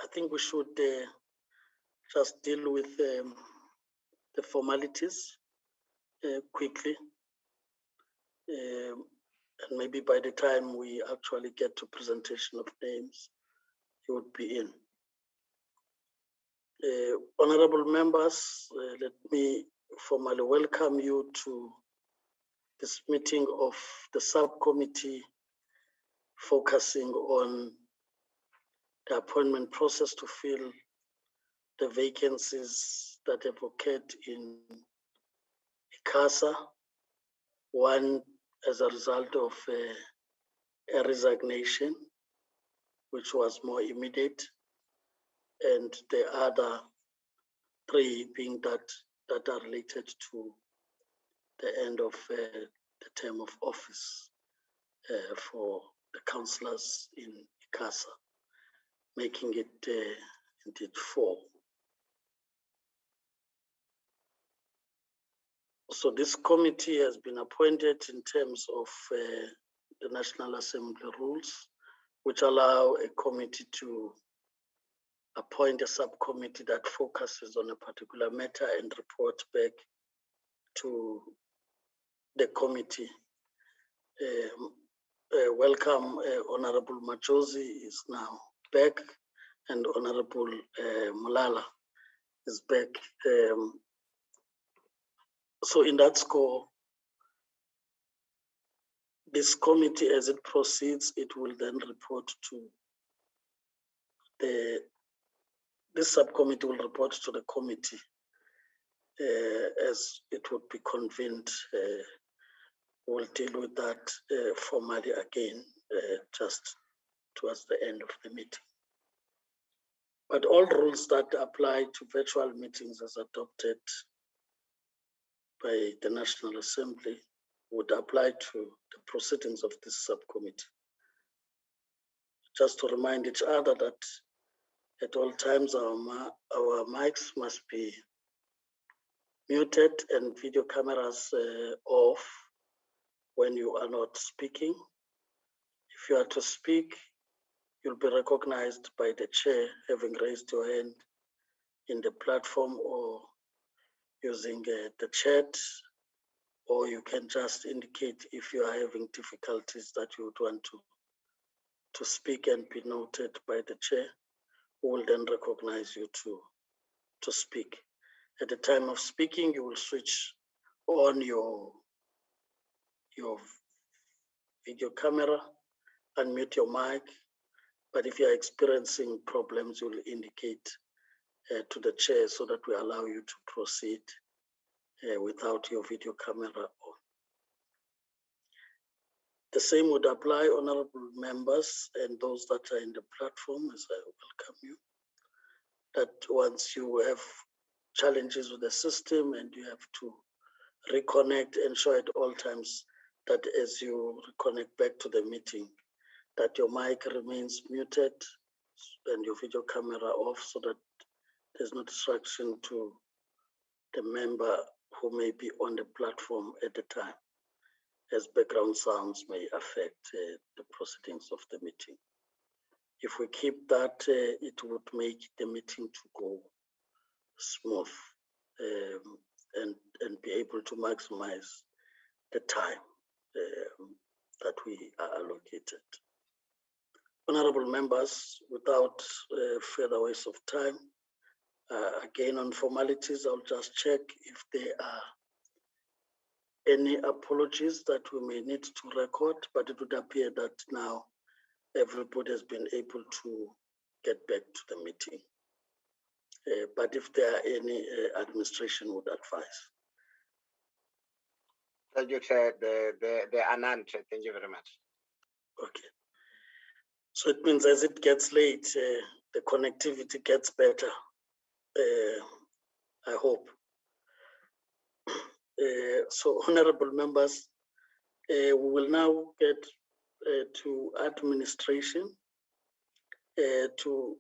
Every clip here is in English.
I think we should just deal with the formalities quickly. And maybe by the time we actually get to presentation of names, you would be in. Honorable members, let me formally welcome you to this meeting of the subcommittee focusing on the appointment process to fill the vacancies that have occurred in ICASA, one as a result of a resignation, which was more immediate, and the other three being that are related to the end of the term of office for the councillors in ICASA, making it indeed 4. So this committee has been appointed in terms of the National Assembly rules, which allow a committee to appoint a subcommittee that focuses on a particular matter and report back to the committee. Welcome, Honorable Majosi is now back, and Honorable Mulala is back. So in that score, this committee, as it proceeds, it will then report to this subcommittee will report to the committee as it would be convened. We'll deal with that formally again, just towards the end of the meeting. But all rules that apply to virtual meetings as adopted by the National Assembly would apply to the proceedings of this subcommittee. Just to remind each other that at all times our mics must be muted and video cameras off when you are not speaking. If you are to speak, you'll be recognized by the chair having raised your hand in the platform or using the chat, or you can just indicate if you are having difficulties that you would want to speak and be noted by the chair, who will then recognize you to speak. At the time of speaking, you will switch on your video camera, unmute your mic, but if you're experiencing problems, you will indicate to the chair so that we allow you to proceed without your video camera on. The same would apply, honorable members and those that are in the platform, as I welcome you, that once you have challenges with the system and you have to reconnect, ensure at all times that as you reconnect back to the meeting, that your mic remains muted and your video camera off so that there's no distraction to the member who may be on the platform at the time, as background sounds may affect the proceedings of the meeting. If we keep that, it would make the meeting to go smooth and be able to maximize the time that we are allocated. Honorable members, without further waste of time, again on formalities, I'll just check if there are any apologies that we may need to record, but it would appear that now everybody has been able to get back to the meeting. But if there are any, administration would advise. Thank you, Chair. There are none, Chair. Thank you very much. Okay. So it means as it gets late, the connectivity gets better, I hope. So honorable members, we will now get to administration to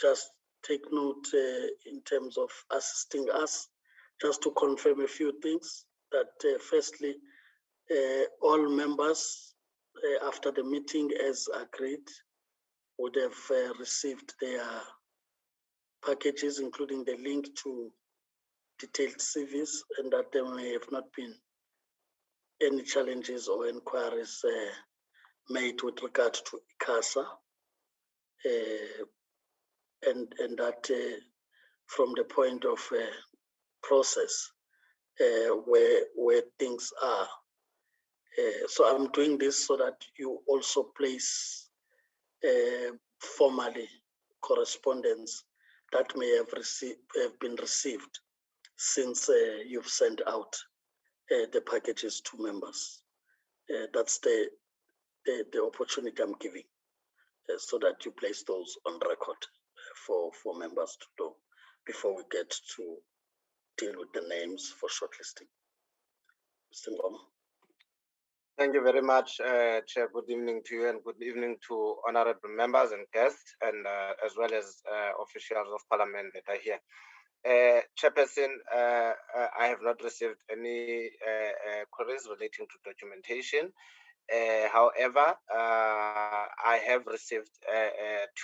just take note in terms of assisting us, just to confirm a few things that firstly, all members after the meeting as agreed would have received their packages, including the link to detailed CVs, and that there may have not been any challenges or inquiries made with regard to ICASA, and that from the point of process where things are. So I'm doing this so that you also place formally correspondence that may have been received since you've sent out the packages to members. That's the opportunity I'm giving, so that you place those on record for members to know before we get to deal with the names for shortlisting. Mr. Ngoma. Thank you very much, Chair. Good evening to you and good evening to honorable members and guests, and as well as officials of Parliament that are here. Chairperson, I have not received any queries relating to documentation. However, I have received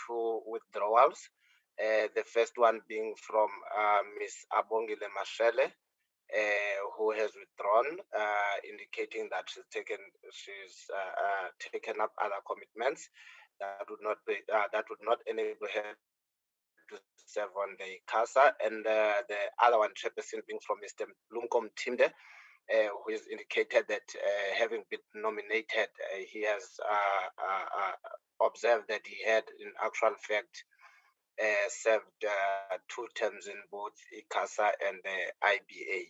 2 withdrawals. The first one being from Ms. Abongile Mashele, who has withdrawn, indicating that she's taken up other commitments that would not enable her to serve on the ICASA, and the other one, Chairperson, being from Mr. Lumkom Timde, who has indicated that having been nominated, he has observed that he had, in actual fact, served 2 terms in both ICASA and the IBA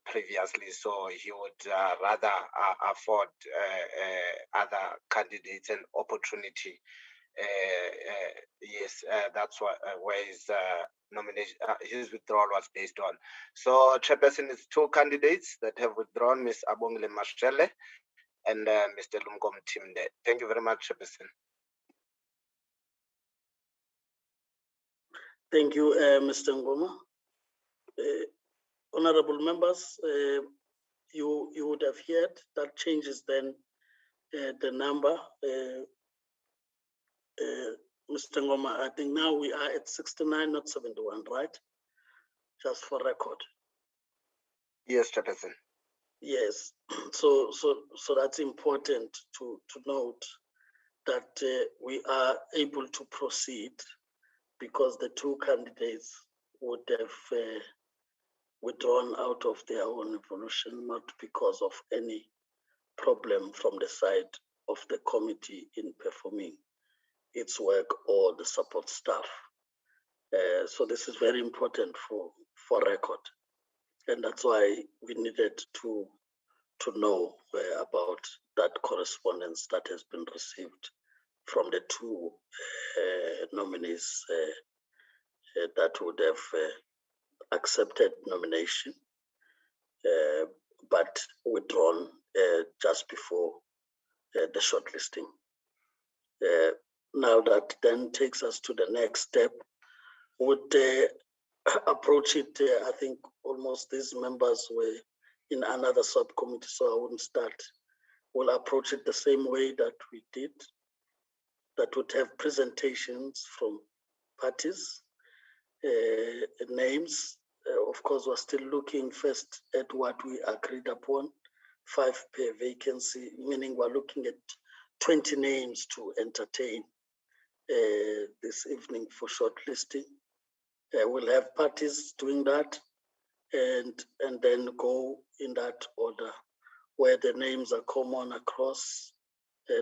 previously, so he would rather afford other candidates an opportunity. Yes, that's where his nomination, his withdrawal was based on. So, Chairperson, it's 2 candidates that have withdrawn: Ms. Abongile Mashele and Mr. Lumkom Timde. Thank you very much, Chairperson. Thank you, Mr. Ngoma. Honorable members, you would have heard that changes then the number. Mr. Ngoma, I think now we are at 69, not 71, right? Just for record. Yes, Chairperson. Yes, so that's important to note that we are able to proceed because the 2 candidates would have withdrawn out of their own evolution, not because of any problem from the side of the committee in performing its work or the support staff. So this is very important for record. And that's why we needed to know about that correspondence that has been received from the 2 nominees that would have accepted nomination, but withdrawn just before the shortlisting. Now that then takes us to the next step. Would approach it, I think almost these members were in another subcommittee, so I wouldn't start. We'll approach it the same way that we did, that would have presentations from parties, names. Of course, we're still looking first at what we agreed upon, 5 per vacancy, meaning we're looking at 20 names to entertain this evening for shortlisting. We'll have parties doing that and then go in that order where the names are common across.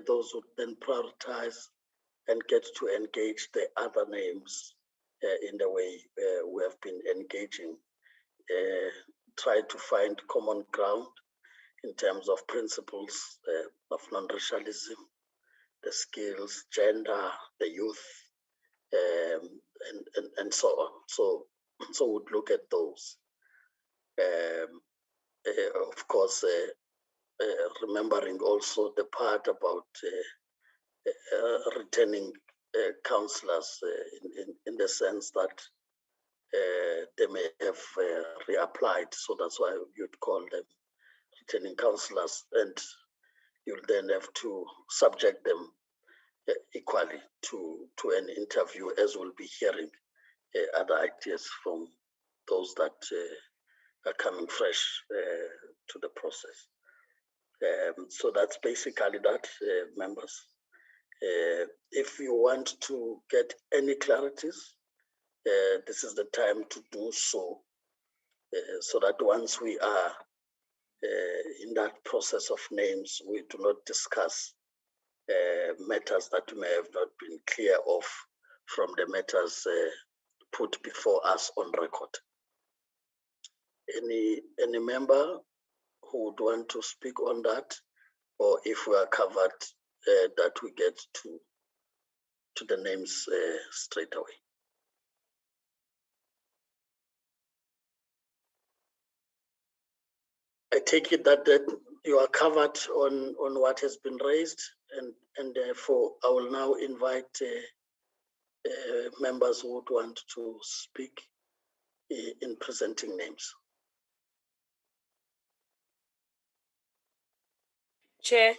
Those would then prioritize and get to engage the other names in the way we have been engaging. Try to find common ground in terms of principles of non-racialism, the skills, gender, the youth, and so on. So we'd look at those. Of course, remembering also the part about returning councillors in the sense that they may have reapplied. So that's why you'd call them returning councillors, and you'll then have to subject them equally to an interview, as we'll be hearing other ideas from those that are coming fresh to the process. So that's basically that, members. If you want to get any clarities, this is the time to do so, so that once we are in that process of names, we do not discuss matters that may have not been clear of from the matters put before us on record. Any member who would want to speak on that, or if we are covered, that we get to the names straight away. I take it that you are covered on what has been raised, and therefore I will now invite members who would want to speak in presenting names. Chair.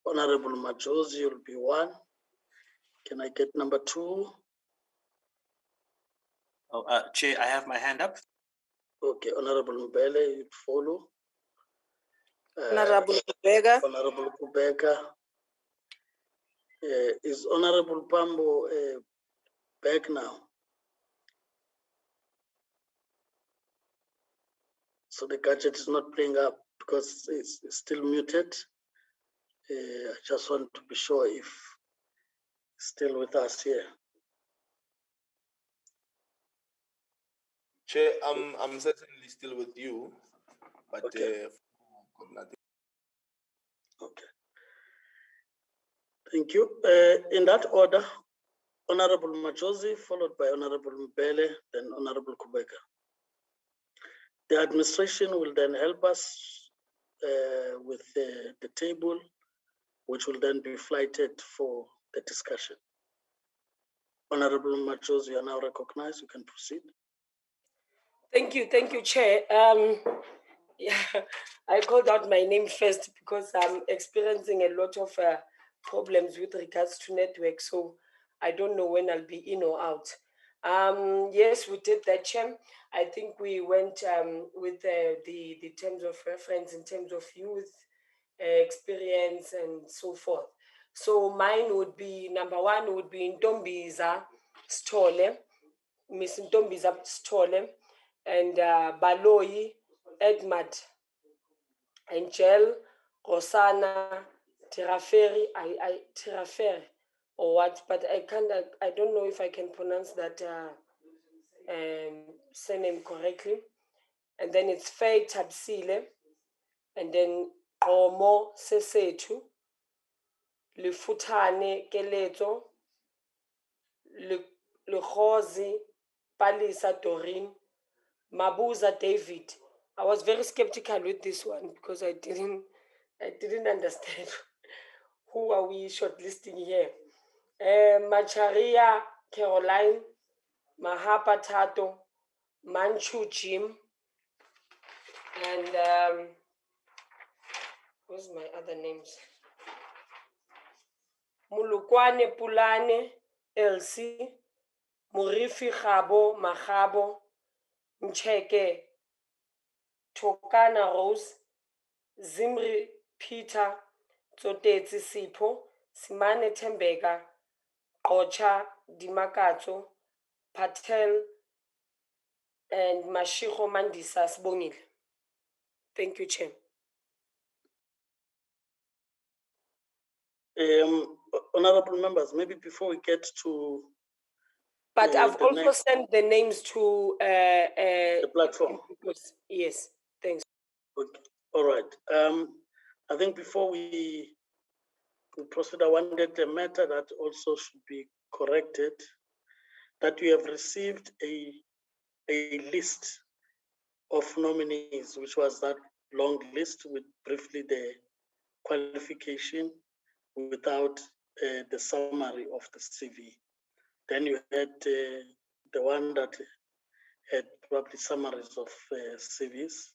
Honorable Majosi, you'll be one. Can I get number two? Oh, Chair, I have my hand up. Okay, Honorable Mbele, you'd follow. Honorable Kubega. Honorable Kubega. Is Honorable Pambo back now? So the gadget is not playing up because it's still muted. I just want to be sure if it's still with us here. Chair, I'm certainly still with you, but Okay. nothing. Okay. Thank you. In that order, Honorable Majosi, followed by Honorable Mbele, then Honorable Kubeka. The administration will then help us with the table, which will then be flighted for the discussion. Honorable Majosi, you are now recognized. You can proceed. Thank you, Chair. Yeah, I called out my name first because I'm experiencing a lot of problems with regards to network, so I don't know when I'll be in or out. Yes, we did that, Chair. I think we went with the terms of reference in terms of youth experience and so forth. So mine would be, number one would be Ntombiza Stole, Miss Ntombiza Stole, and Baloyi Edmund, Angel Rosana Tiraferi, Tiraferi or what, but I don't know if I can pronounce that surname correctly. And then it's Faye Tabsile, and then Omo Sesetu, Lefutane Keleto, Lekhozi Palisa Doreen, Mabuza David. I was very skeptical with this one because I didn't understand who are we shortlisting here. Macharia Caroline, Mahapa Tato, Manchu Jim, and what's my other names? Mulukwane Pulane, Elsie, Murifi Khabo, Mahabo, Mcheke, Tokana Rose, Zimri Peter, Tsotetsi Sipho, Simane Tembeka, Ocha Dimakato, Patel, and Mashiko Mandisa Sbongile. Thank you, Chair. Honorable members, maybe before we get to but I've also sent the names to the platform. Yes, thanks. Okay. All right. I think before we proceed, I wanted a matter that also should be corrected, that we have received a list of nominees, which was that long list with briefly the qualification without the summary of the CV. Then you had the one that had probably summaries of CVs,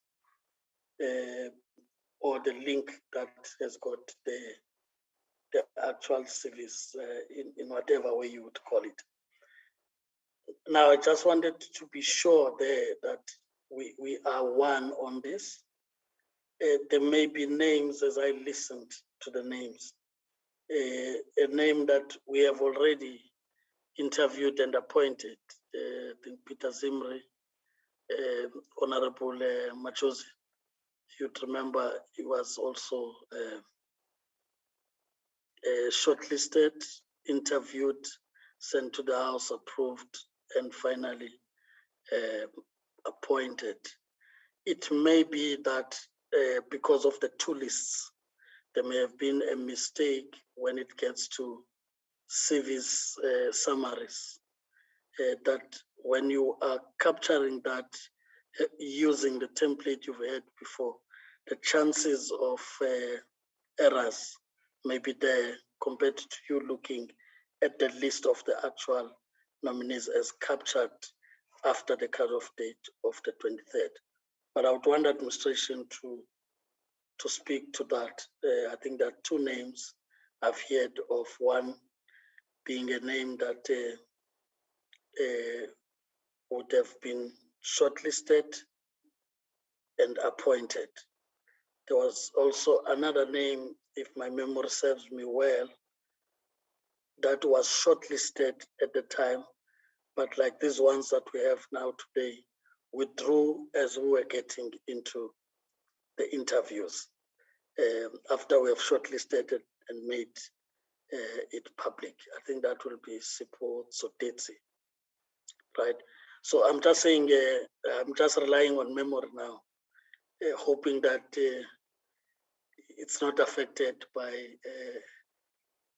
or the link that has got the actual CVs in whatever way you would call it. Now, I just wanted to be sure there that we are one on this. There may be names as I listened to the names. A name that we have already interviewed and appointed, I think Peter Zimri, Honorable Machozi. You'd remember he was also shortlisted, interviewed, sent to the House, approved, and finally appointed. It may be that because of the two lists, there may have been a mistake when it gets to CVs summaries, that when you are capturing that using the template you've had before, the chances of errors may be there compared to you looking at the list of the actual nominees as captured after the cutoff date of the 23rd. But I would want administration to speak to that. I think there are two names I've heard of, one being a name that would have been shortlisted and appointed. There was also another name, if my memory serves me well, that was shortlisted at the time, but like these ones that we have now today, withdrew as we were getting into the interviews. After we have shortlisted it and made it public. I think that will be Sipo Sotetsi, right? So I'm just saying, I'm just relying on memory now, hoping that it's not affected by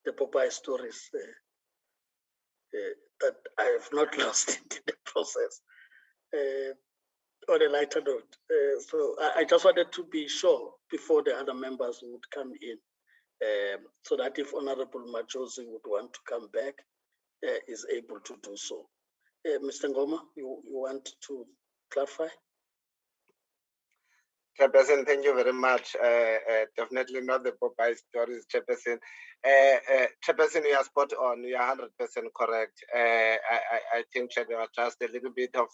the Popeye stories that I have not lost in the process. On a lighter note, so I just wanted to be sure before the other members would come in, so that if Honorable Majosi would want to come back, is able to do so. Mr. Ngoma, you want to clarify? Chairperson, thank you very much. Definitely not the Popeye stories, Chairperson. Chairperson, you are spot on. You are 100% correct. I think there was just a little bit of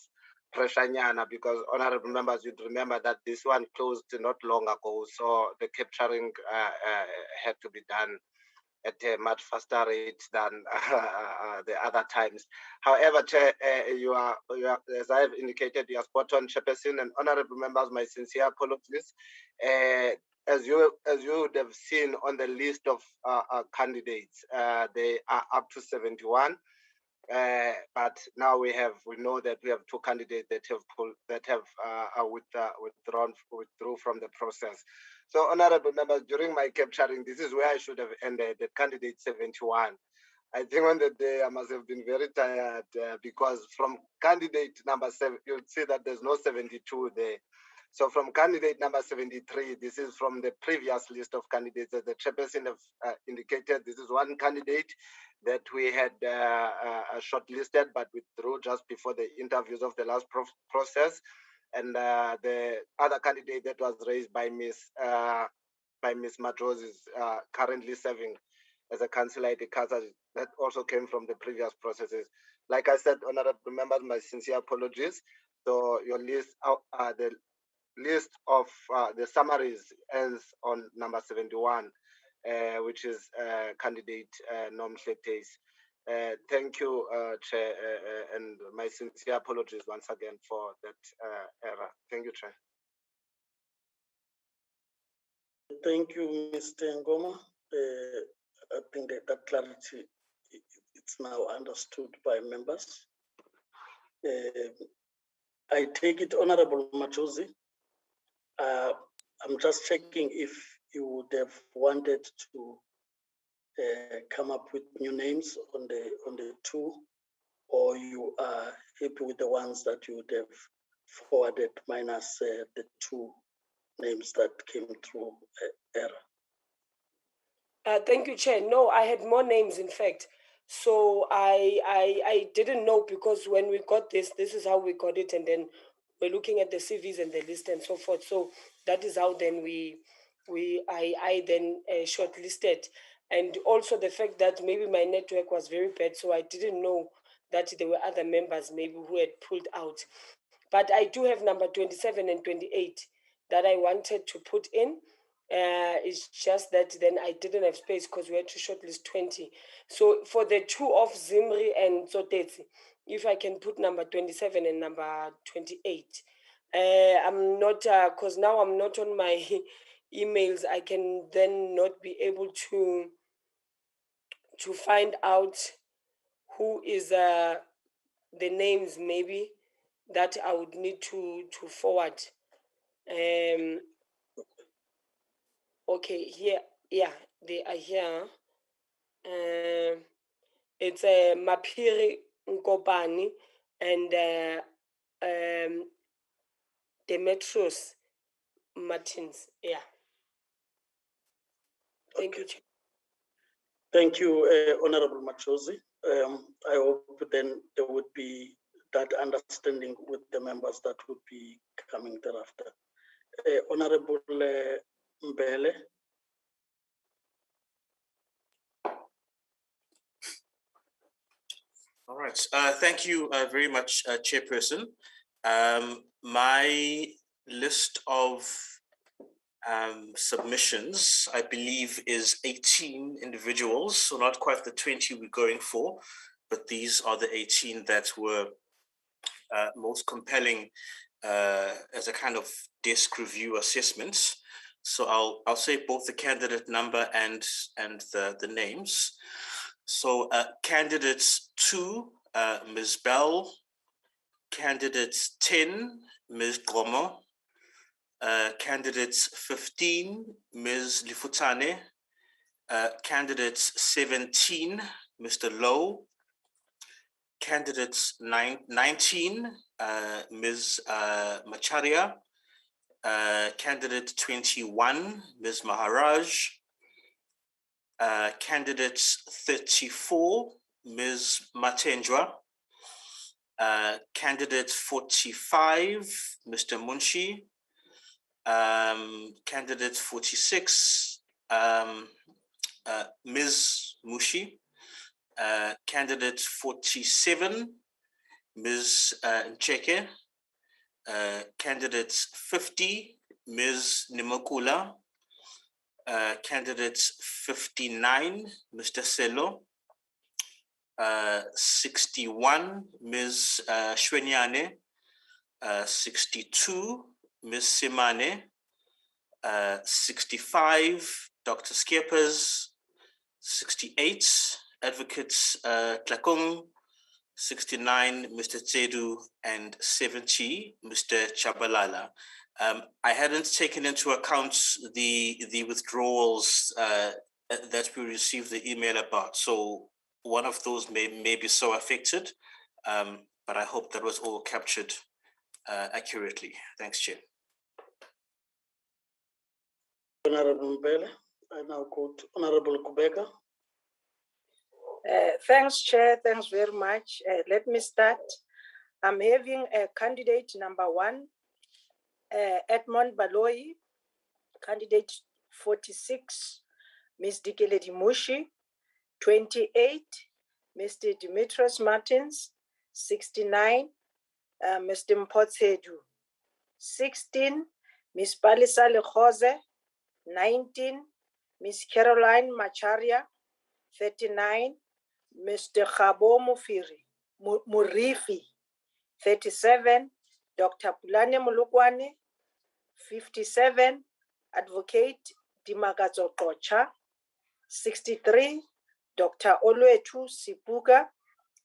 pressure because honorable members, you'd remember that this one closed not long ago, so the capturing had to be done at a much faster rate than the other times. However, Chair, you are, as I have indicated, you are spot on, Chairperson, and honorable members, my sincere apologies. As you would have seen on the list of candidates, they are up to 71. But now we know that we have two candidates that have withdrew from the process. So, honorable members, during my capturing, this is where I should have ended, the candidate 71. I think on the day I must have been very tired because from candidate number 7, you'll see that there's no 72 there. So from candidate number 73, this is from the previous list of candidates. As the chairperson have indicated, this is one candidate that we had shortlisted but withdrew just before the interviews of the last process. And the other candidate that was raised by Miss Matros is currently serving as a councillor at ICASA. That also came from the previous processes. Like I said, honorable members, my sincere apologies. So your list, the list of the summaries ends on number 71, which is candidate Nom Hleteis. Thank you, Chair, and my sincere apologies once again for that error. Thank you, Chair. Thank you, Mr. Ngoma. I think that clarity, it's now understood by members. I take it, Honorable Machozi. I'm just checking if you would have wanted to come up with new names on the two, or you are happy with the ones that you would have forwarded minus the two names that came through error. Thank you, Chair. No, I had more names, in fact. So I didn't know, because when we got this is how we got it, and then we're looking at the CVs and the list and so forth. So that is how then I then shortlisted, and also the fact that maybe my network was very bad, so I didn't know that there were other members maybe who had pulled out. But I do have number 27 and 28 that I wanted to put in. It's just that then I didn't have space because we had to shortlist 20. So for the two of Zimri and Zotezi, if I can put number 27 and number 28. I'm not, because now I'm not on my emails, I can then not be able to find out who is the names maybe that I would need to forward. Okay, here, yeah, they are here. It's Mapiri Nkopani and Demetrius Martins. Yeah. Thank you, Chair. Thank you, Honorable Machozi. I hope then there would be that understanding with the members that would be coming thereafter. Honorable Mbele. All right. Thank you very much, Chairperson. My list of submissions, I believe, is 18 individuals, so not quite the 20 we're going for, but these are the 18 that were most compelling as a kind of desk review assessment. So I'll say both the candidate number and the names. So candidates 2, Ms. Bell. Candidates 10, Ms. Gomo. Candidates 15, Ms. Lifutane. Candidates 17, Mr. Lowe. Candidates 19, Ms. Macharia. Candidate 21, Ms. Maharaj. Candidates 34, Ms. Matendra. Candidate 45, Mr. Munshi. Candidate 46, Ms. Mushi. Candidate 47, Ms. Ncheke. Candidates 50, Ms. Nimokula. Candidates 59, Mr. Selo. 61, Ms. Shwenyane. 62, Ms. Simane. 65, Dr. Skeppers. 68, Advocates Tlakung. 69, Mr. Tsedu, and 70, Mr. Chabalala. I hadn't taken into account the withdrawals that we received the email about. So one of those may be so affected, but I hope that was all captured accurately. Thanks, Chair. Honorable Mbele. I now quote Honorable Kubeka. Thanks, Chair. Thanks very much. Let me start. I'm having a candidate number 1, Edmond Baloi, candidate 46, Ms. Dikeledi Mushi, 28, Mr. Demetrius Martins, 69, Mr. Mpotsedu, 16, Ms. Palisa Lekhoze, 19, Ms. Caroline Macharia, 39, Mr. Khabo Murifi, 37, Dr. Pulane Mulukwane, 57, Advocate Dimagazo Kocha, 63, Dr. Olwetu Sipuga,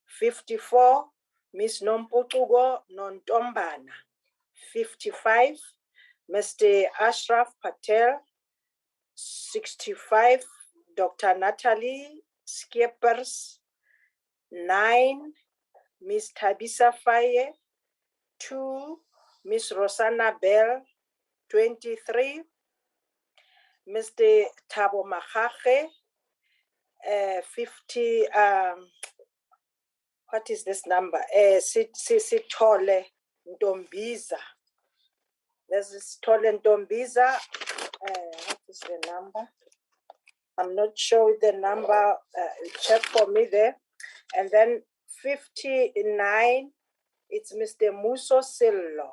54, Ms. Nomputugo Nontombana, 55, Mr. Ashraf Patel, 65, Dr. Natalie Skeppers, 9, Ms. Tabisa Faye, 2, Ms. Rosanna Bell, 23, Mr. Thabo Mahache, 50, what is this number? Sithole Ntombiza. This is Sithole Ntombiza. What is the number? I'm not sure the number. Check for me there. And then 59, it's Mr. Muso Sillo.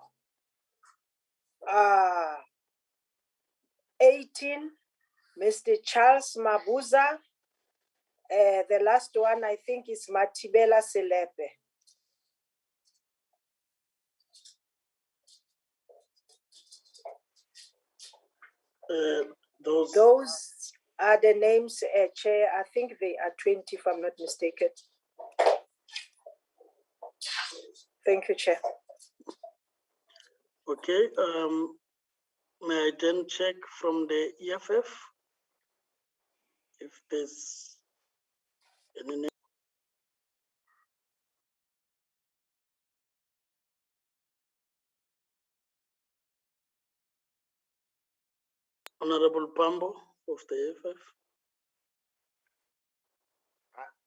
18, Mr. Charles Mabuza. The last one, I think, is Matibela Selepe. Those are the names, Chair. I think they are 20, if I'm not mistaken. Thank you, Chair. Okay. May I then check from the EFF if there's any name? Honorable Pambo of the EFF.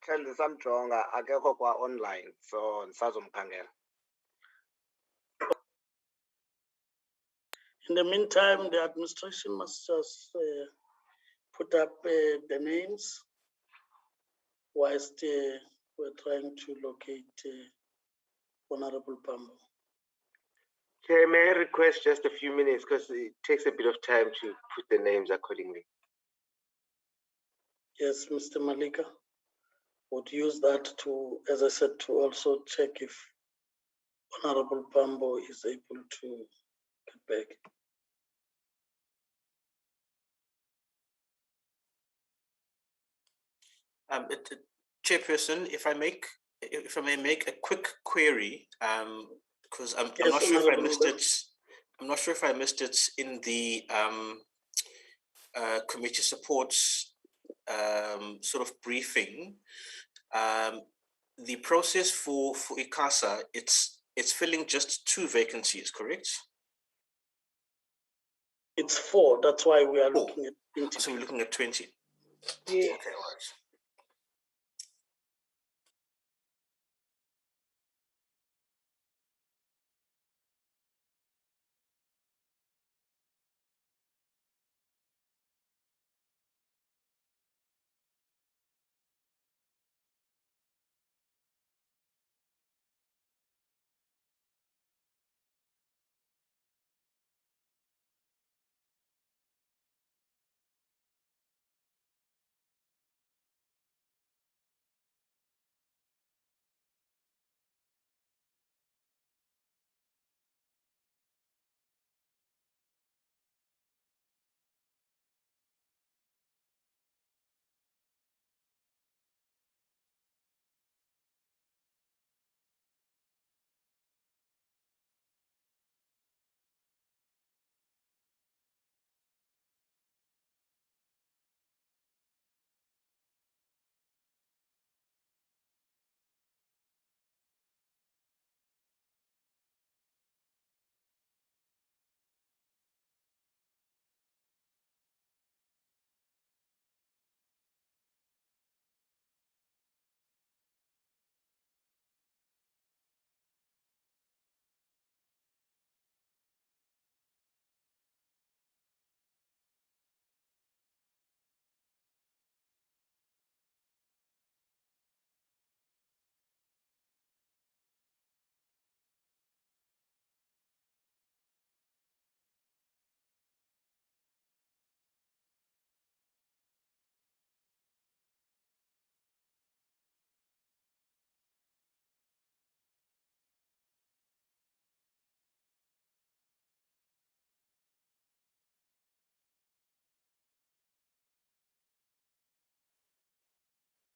Ndisamjonga akekho kwa online, so ndisazomkhangela. In the meantime, the administration must just put up the names whilst we're trying to locate Honorable Pambo. Chair, may I request just a few minutes because it takes a bit of time to put the names accordingly. Yes, Mr. Malika would use that to, as I said, to also check if Honorable Pambo is able to get back. Chairperson, if I may make a quick query, because I'm Yes, not sure if I Honorable missed it. I'm not sure if I missed it in the committee supports sort of briefing. The process for ICASA, it's filling just 2 vacancies, correct? It's 4. That's why we are 4. looking at 20. So we're looking at 20. Yeah. Okay, all right.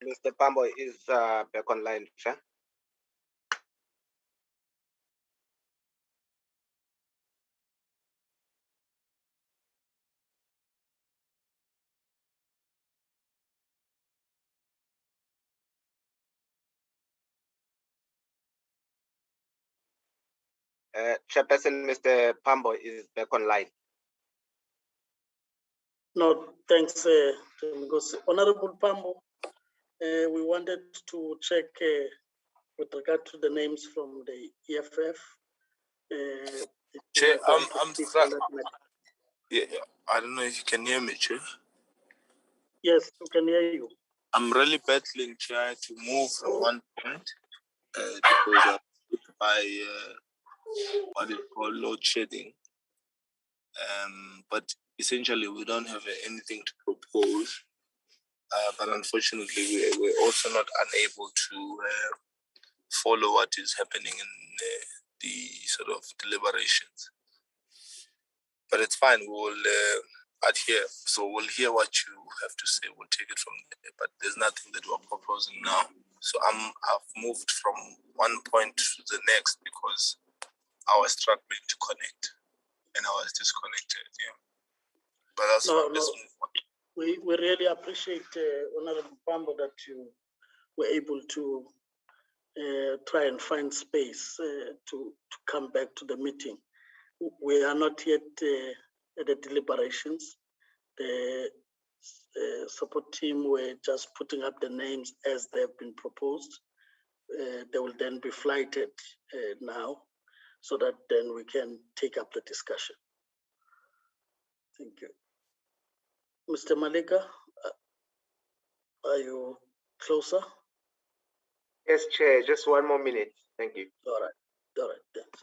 Mr. Pambo is back online, Chair. Chairperson, Mr. Pambo is back online. No, thanks, because Honorable Pambo, we wanted to check with regard to the names from the EFF. Chair, yeah, I don't know if you can hear me, Chair. Yes, we can hear you. I'm really battling, Chair, to move from one point because I'm hit by what is called load shedding. But essentially, we don't have anything to propose. But unfortunately, we're also not unable to follow what is happening in the sort of deliberations. But it's fine. We will adhere. So we'll hear what you have to say. We'll take it from there. But there's nothing that we're proposing now. So I've moved from one point to the next because I was struggling to connect and I was disconnected. Yeah. But that's fine. Let's move on. We really appreciate, Honorable Pambo, that you were able to try and find space to come back to the meeting. We are not yet at the deliberations. The support team were just putting up the names as they've been proposed. They will then be flighted now so that then we can take up the discussion. Thank you. Mr. Malika, are you closer? Yes, Chair, just one more minute. Thank you. All right, thanks.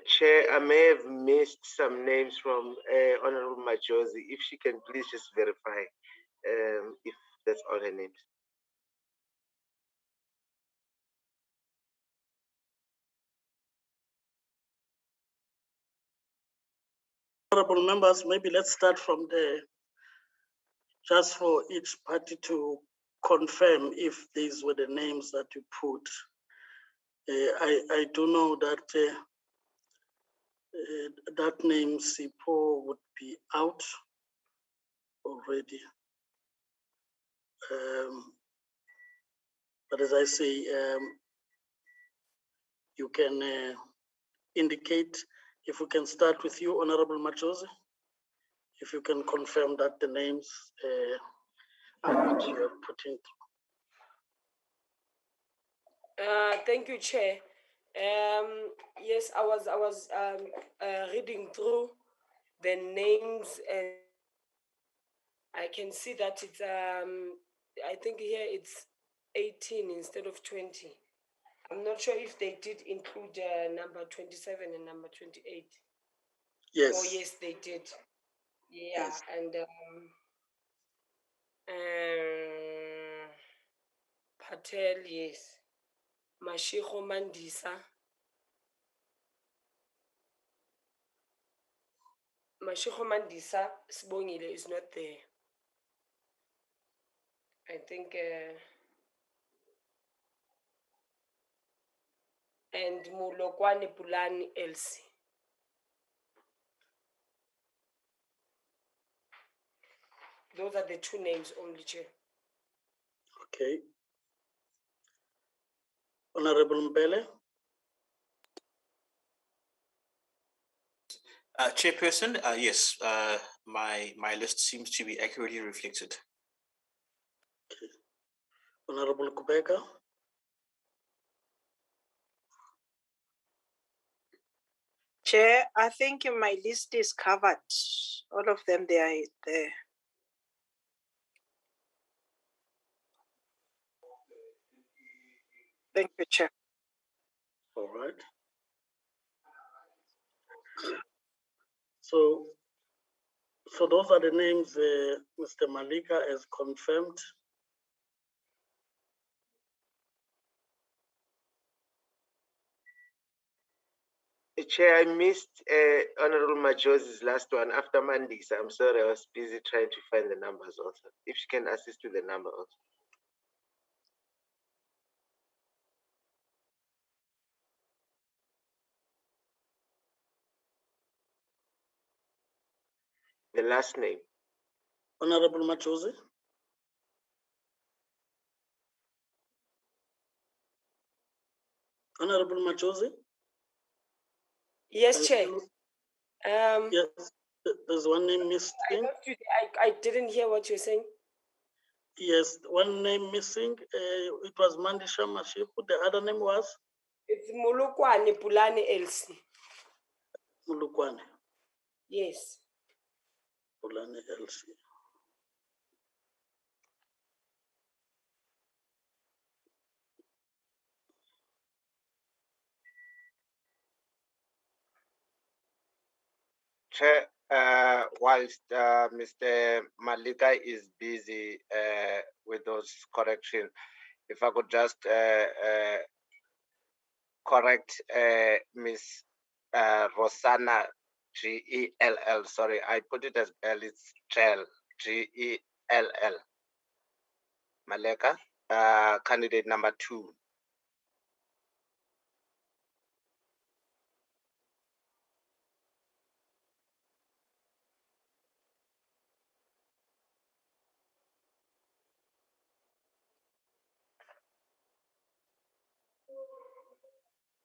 Chair, I may have missed some names from Honorable Majosi. If she can please just verify if that's all her names. Honorable members, maybe let's start from there, just for each party to confirm if these were the names that you put. I do know that that name Sipo would be out already. But as I say, you can indicate, if we can start with you, Honorable Machozi, if you can confirm that the names are what you are putting. Thank you, Chair. Yes, I was reading through the names, and I can see that it's I think here it's 18 instead of 20. I'm not sure if they did include number 27 and number 28. Yes. Oh yes, they did. Yeah, Yes. and Patel, yes. Mashiko Mandisa. Mashiko Mandisa Sibongile is not there. I think, and Mulokwane Pulani Elsie. Those are the two names only, Chair. Okay. Honorable Mbele. Chairperson, yes, my list seems to be accurately reflected. Honorable Kubeka. Chair, I think my list is covered. All of them, they are there. Thank you, Chair. All right. So those are the names Mr. Malika has confirmed. Chair, I missed Honorable Majozi's last one after Mandisa. I'm sorry, I was busy trying to find the numbers also. If she can assist with the number also. The last name. Honorable Machozi. Honorable Machozi. Yes, Chair. Yes, there's one name missing. I didn't hear what you're saying. Yes, one name missing. It was Mandisha Mashipu. The other name was? It's Mulukwane Pulani Elsie. Mulukwane. Yes. Pulani Elsie. Chair, whilst Mr. Malika is busy with those corrections, if I could just correct Miss Rosanna Gell. Sorry, I put it as Bell. It's Gell. Gell. Maleka, candidate number 2.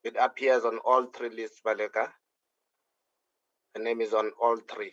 It appears on all 3 lists, Maleka. The name is on all 3.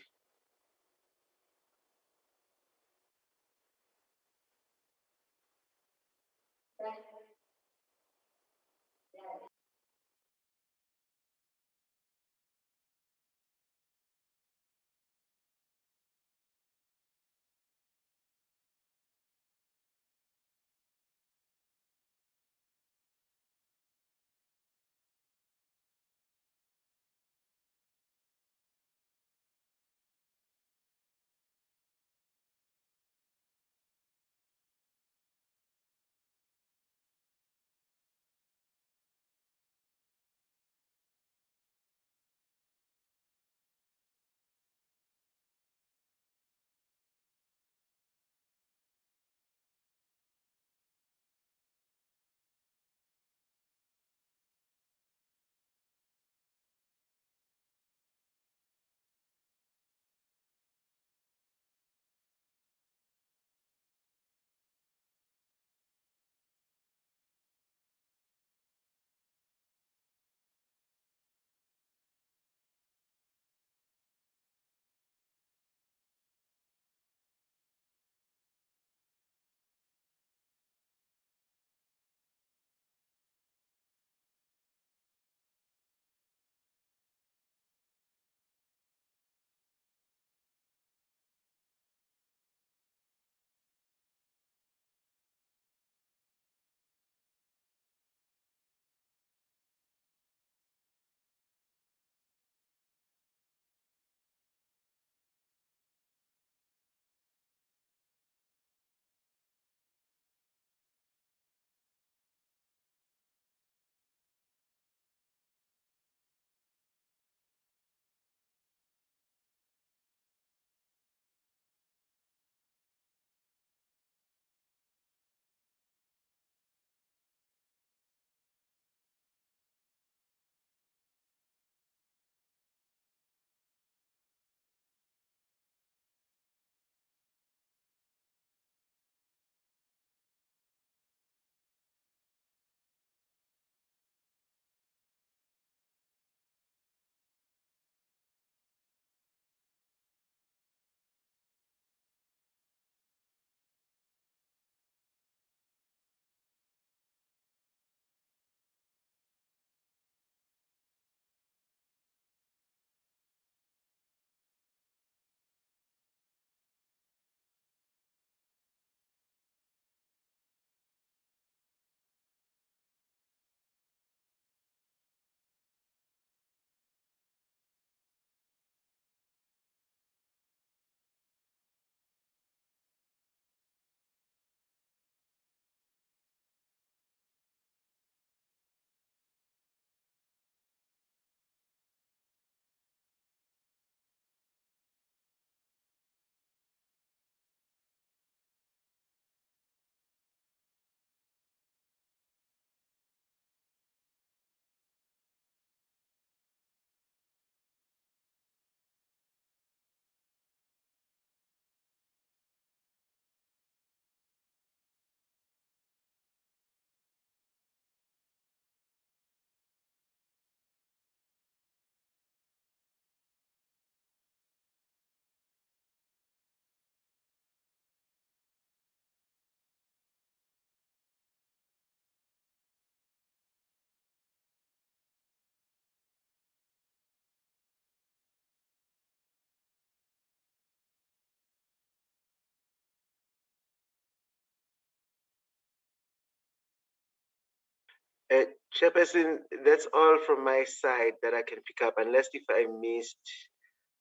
Chairperson, that's all from my side that I can pick up, unless if I missed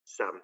some.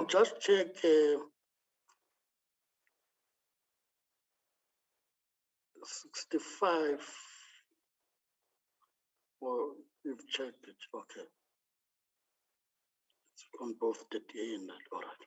Just check 65. Well, you've checked it. Okay. It's on both the day and that. All right.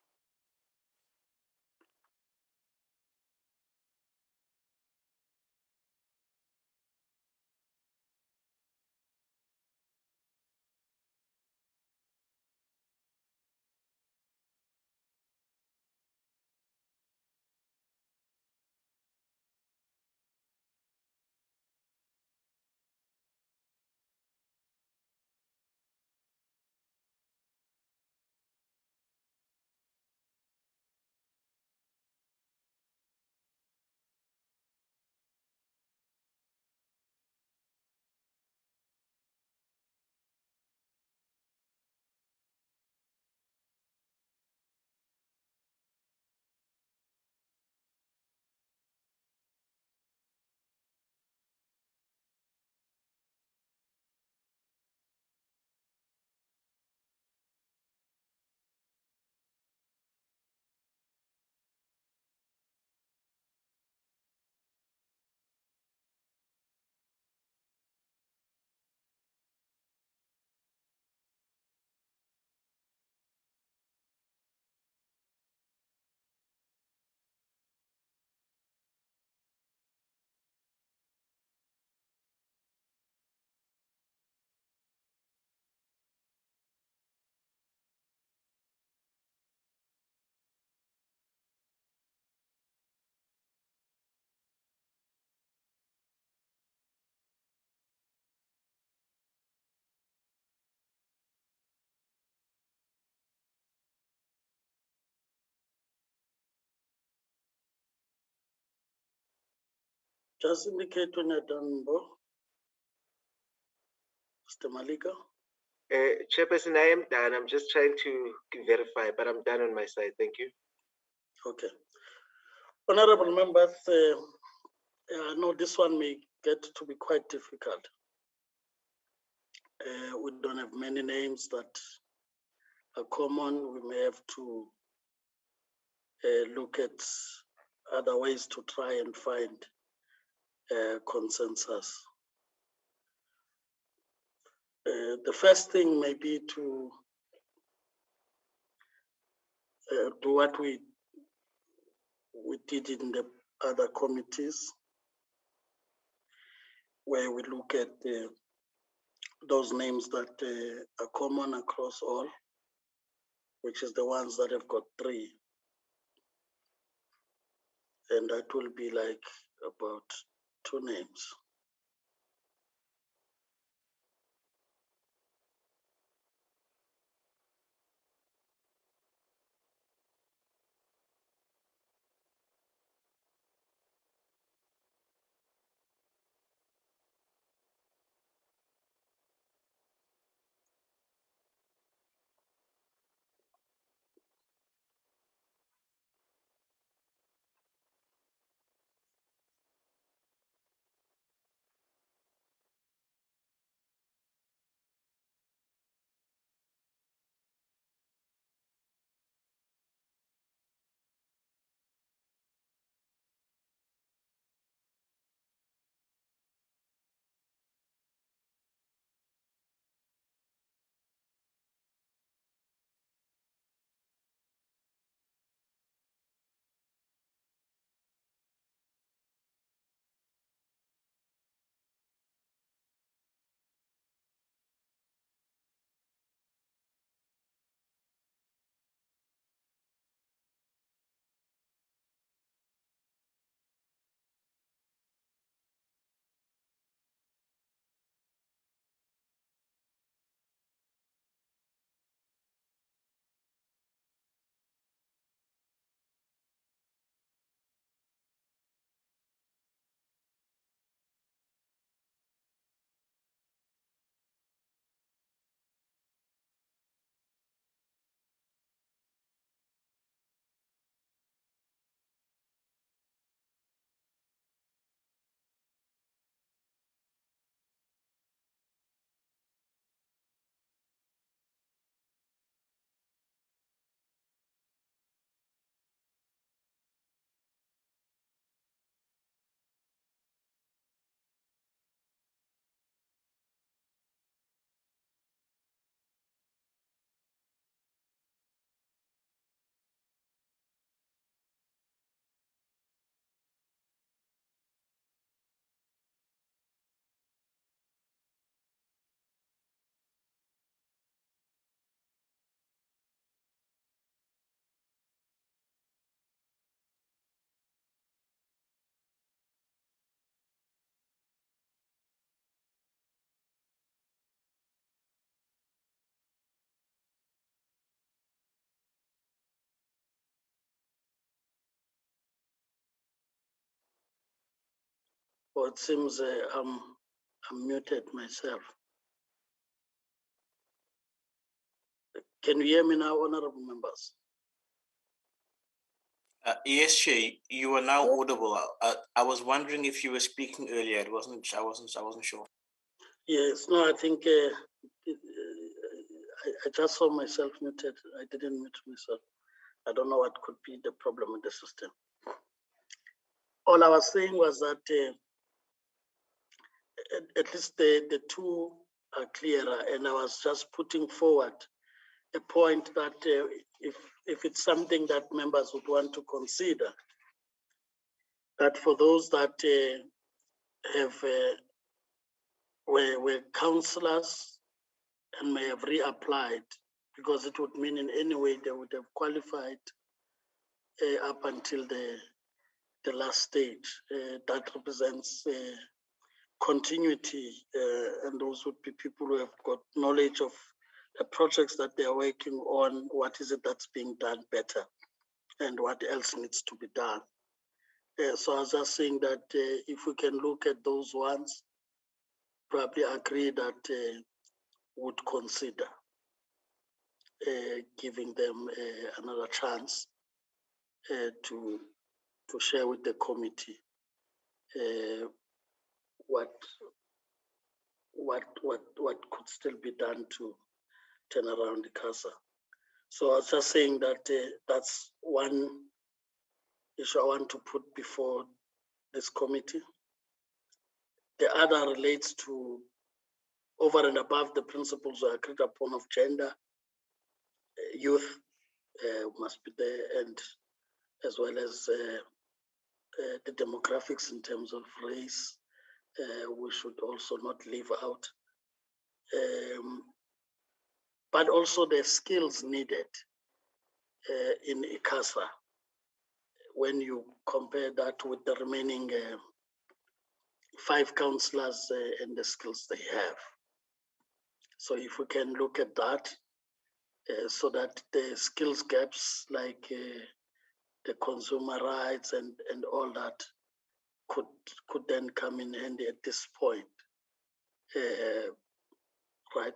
Just indicate when you're done, Bo. Mr. Malika. Chairperson, I am done. I'm just trying to verify, but I'm done on my side. Thank you. Okay. Honorable members, I know this one may get to be quite difficult. We don't have many names that are common. We may have to look at other ways to try and find consensus. The first thing may be to do what we did in the other committees, where we look at those names that are common across all, which is the ones that have got 3. And that will be like about 2 names. Oh, it seems I'm muted myself. Can you hear me now, honorable members? Yes, Chair, you are now audible. I was wondering if you were speaking earlier. I wasn't sure. Yes, no, I think I just saw myself muted. I didn't mute myself. I don't know what could be the problem with the system. All I was saying was that at least the two are clearer, and I was just putting forward a point that if it's something that members would want to consider, that for those that were councillors and may have reapplied, because it would mean in any way they would have qualified up until the last stage. That represents continuity, and those would be people who have got knowledge of the projects that they are working on, what is it that's being done better, and what else needs to be done. So I was just saying that if we can look at those ones, probably agree that would consider giving them another chance to share with the committee what could still be done to turn around the ICASA. So I was just saying that that's one issue I want to put before this committee. The other relates to over and above the principles are agreed upon of gender, youth must be there, and as well as the demographics in terms of race, we should also not leave out. But also the skills needed in ICASA when you compare that with the remaining 5 councillors and the skills they have. So if we can look at that, so that the skills gaps like the consumer rights and all that could then come in handy at this point, right?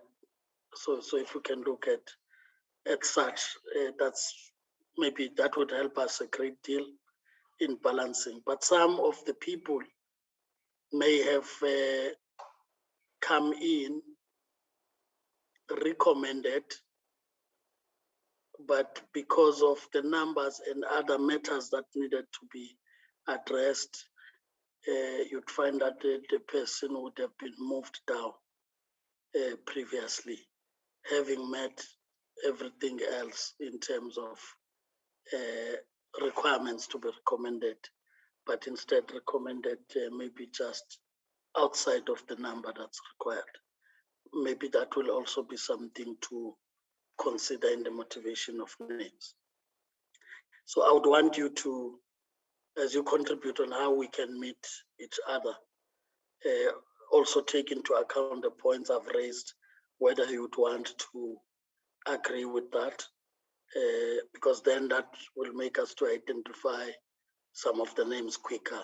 So if we can look at such, that's maybe that would help us a great deal in balancing. But some of the people may have come in recommended, but because of the numbers and other matters that needed to be addressed, you'd find that the person would have been moved down previously, having met everything else in terms of requirements to be recommended, but instead recommended maybe just outside of the number that's required. Maybe that will also be something to consider in the motivation of names. So I would want you to, as you contribute on how we can meet each other, also take into account the points I've raised, whether you would want to agree with that, because then that will make us to identify some of the names quicker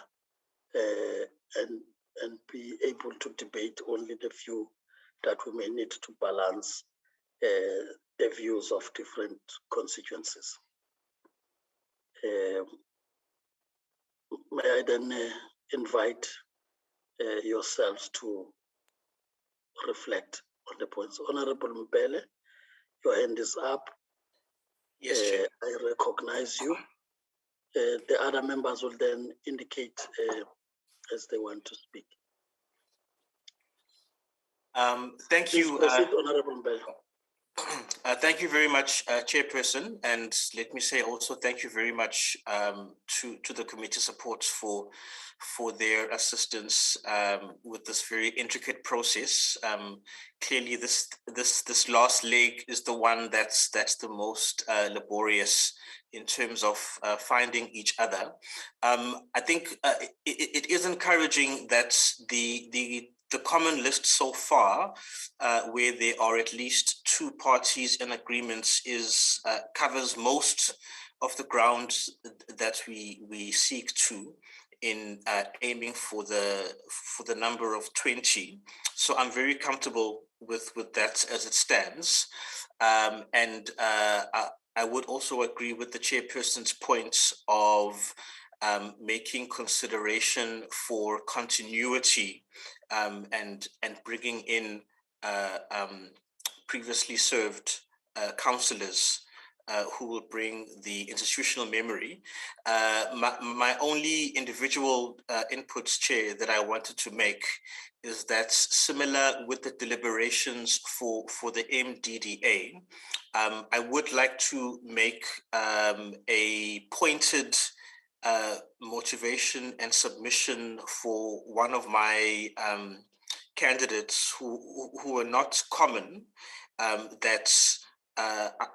and be able to debate only the few that we may need to balance the views of different constituencies. May I then invite yourselves to reflect on the points. Honorable Mbele, your hand is up. Yes, Chair. I recognize you. The other members will then indicate as they want to speak. Thank Please you. proceed, Honorable Mbele. Thank you very much, Chairperson, and let me say also thank you very much to the committee support for their assistance with this very intricate process. Clearly, this last leg is the one that's the most laborious in terms of finding each other. I think it is encouraging that the common list so far, where there are at least 2 parties in agreements, covers most of the ground that we seek to. aiming for the number of 20. So I'm very comfortable with that as it stands. And I would also agree with the chairperson's points of making consideration for continuity and bringing in previously served councillors who will bring the institutional memory. My only individual inputs, Chair, that I wanted to make is that similar with the deliberations for the MDDA, I would like to make a pointed motivation and submission for one of my candidates who are not common, that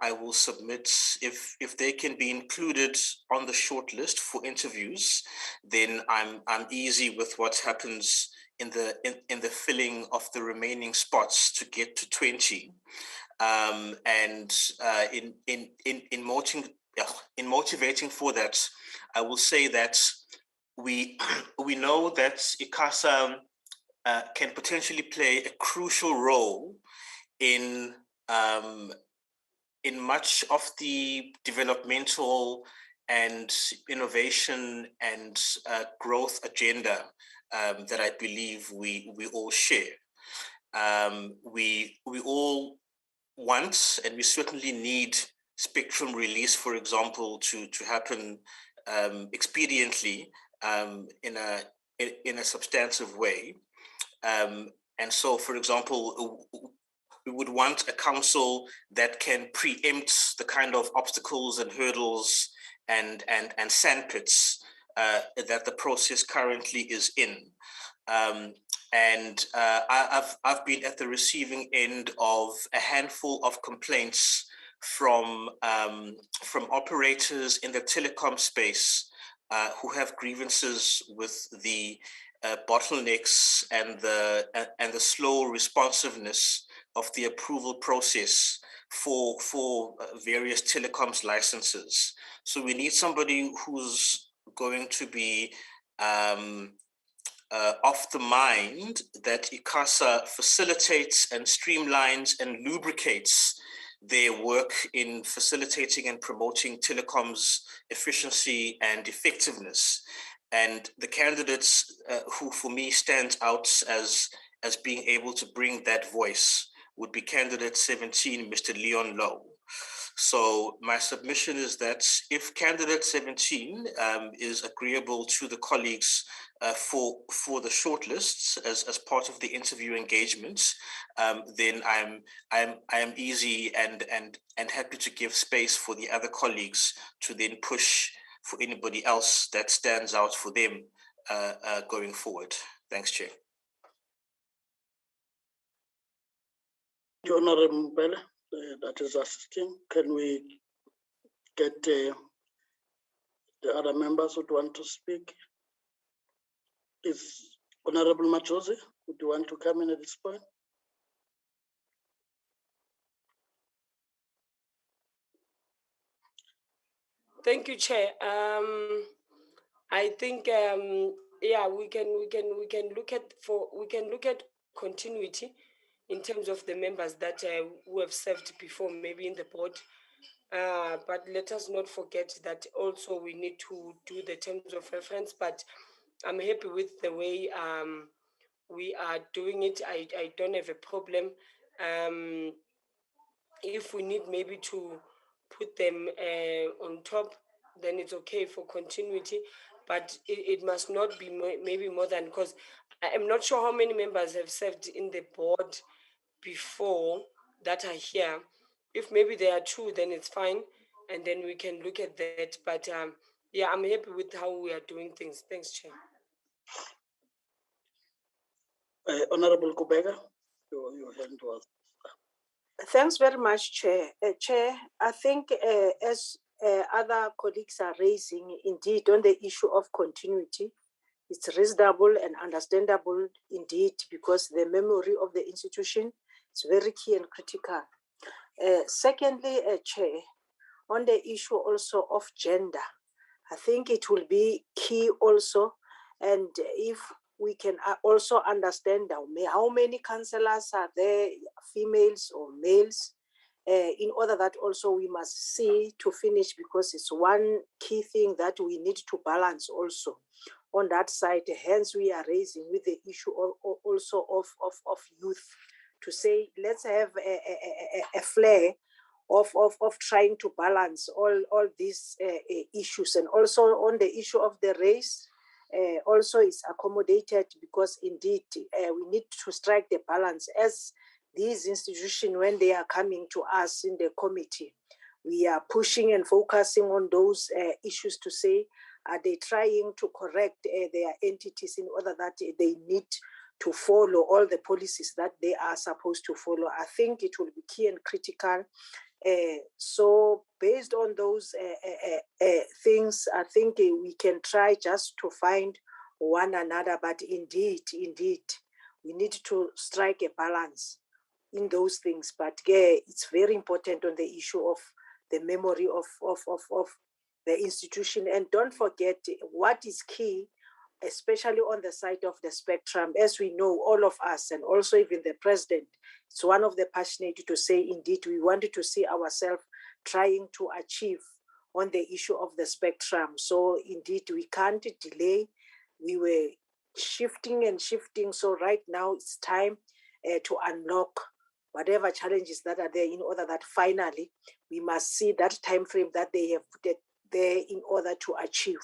I will submit. If they can be included on the shortlist for interviews, then I'm easy with what happens in the filling of the remaining spots to get to 20. And in motivating for that, I will say that we know that ICASA can potentially play a crucial role in much of the developmental and innovation and growth agenda that I believe we all share. We all want, and we certainly need, spectrum release, for example, to happen expediently in a substantive way. And so, for example, we would want a council that can preempt the kind of obstacles and hurdles and sandpits that the process currently is in. And I've been at the receiving end of a handful of complaints from operators in the telecom space who have grievances with the bottlenecks and the slow responsiveness of the approval process for various telecoms licenses. So we need somebody who's going to be of the mind that ICASA facilitates and streamlines and lubricates their work in facilitating and promoting telecoms efficiency and effectiveness. And the candidates who for me stand out as being able to bring that voice would be candidate 17, Mr. Leon Lowe. So my submission is that if candidate 17 is agreeable to the colleagues for the shortlists as part of the interview engagement, then I am easy and happy to give space for the other colleagues to then push for anybody else that stands out for them going forward. Thanks, Chair. Honorable Mbele, that is assisting. Can we get the other members who want to speak? Is Honorable Machozi, would you want to come in at this point? Thank you, Chair. I think yeah, we can look at continuity in terms of the members that who have served before, maybe in the board. But let us not forget that also we need to do the terms of reference. But I'm happy with the way we are doing it. I don't have a problem. If we need maybe to put them on top, then it's okay for continuity. But it must not be maybe more than, because I'm not sure how many members have served in the board before that are here. If maybe there are 2, then it's fine, and then we can look at that. But yeah, I'm happy with how we are doing things. Thanks, Chair. Honorable Kubega, your hand was. Thanks very much, Chair. Chair, I think as other colleagues are raising, indeed, on the issue of continuity, it's reasonable and understandable indeed, because the memory of the institution is very key and critical. Secondly, Chair, on the issue also of gender, I think it will be key also And if we can also understand how many councillors are there, females or males, in order that also we must see to finish, because it's one key thing that we need to balance also on that side. Hence, we are raising with the issue also of youth, to say let's have a flair of trying to balance all these issues. And also on the issue of the race, also is accommodated, because indeed we need to strike the balance. As these institutions, when they are coming to us in the committee, we are pushing and focusing on those issues to say, are they trying to correct their entities in order that they need to follow all the policies that they are supposed to follow. I think it will be key and critical. So based on those things, I think we can try just to find one another, but indeed, we need to strike a balance in those things. But it's very important on the issue of the memory of the institution. And don't forget what is key, especially on the side of the spectrum. As we know, all of us, and also even the president, it's one of the passionate to say, indeed, we wanted to see ourselves trying to achieve on the issue of the spectrum. So indeed, we can't delay. We were shifting and shifting. So right now it's time to unlock whatever challenges that are there, in order that finally we must see that time frame that they have put there in order to achieve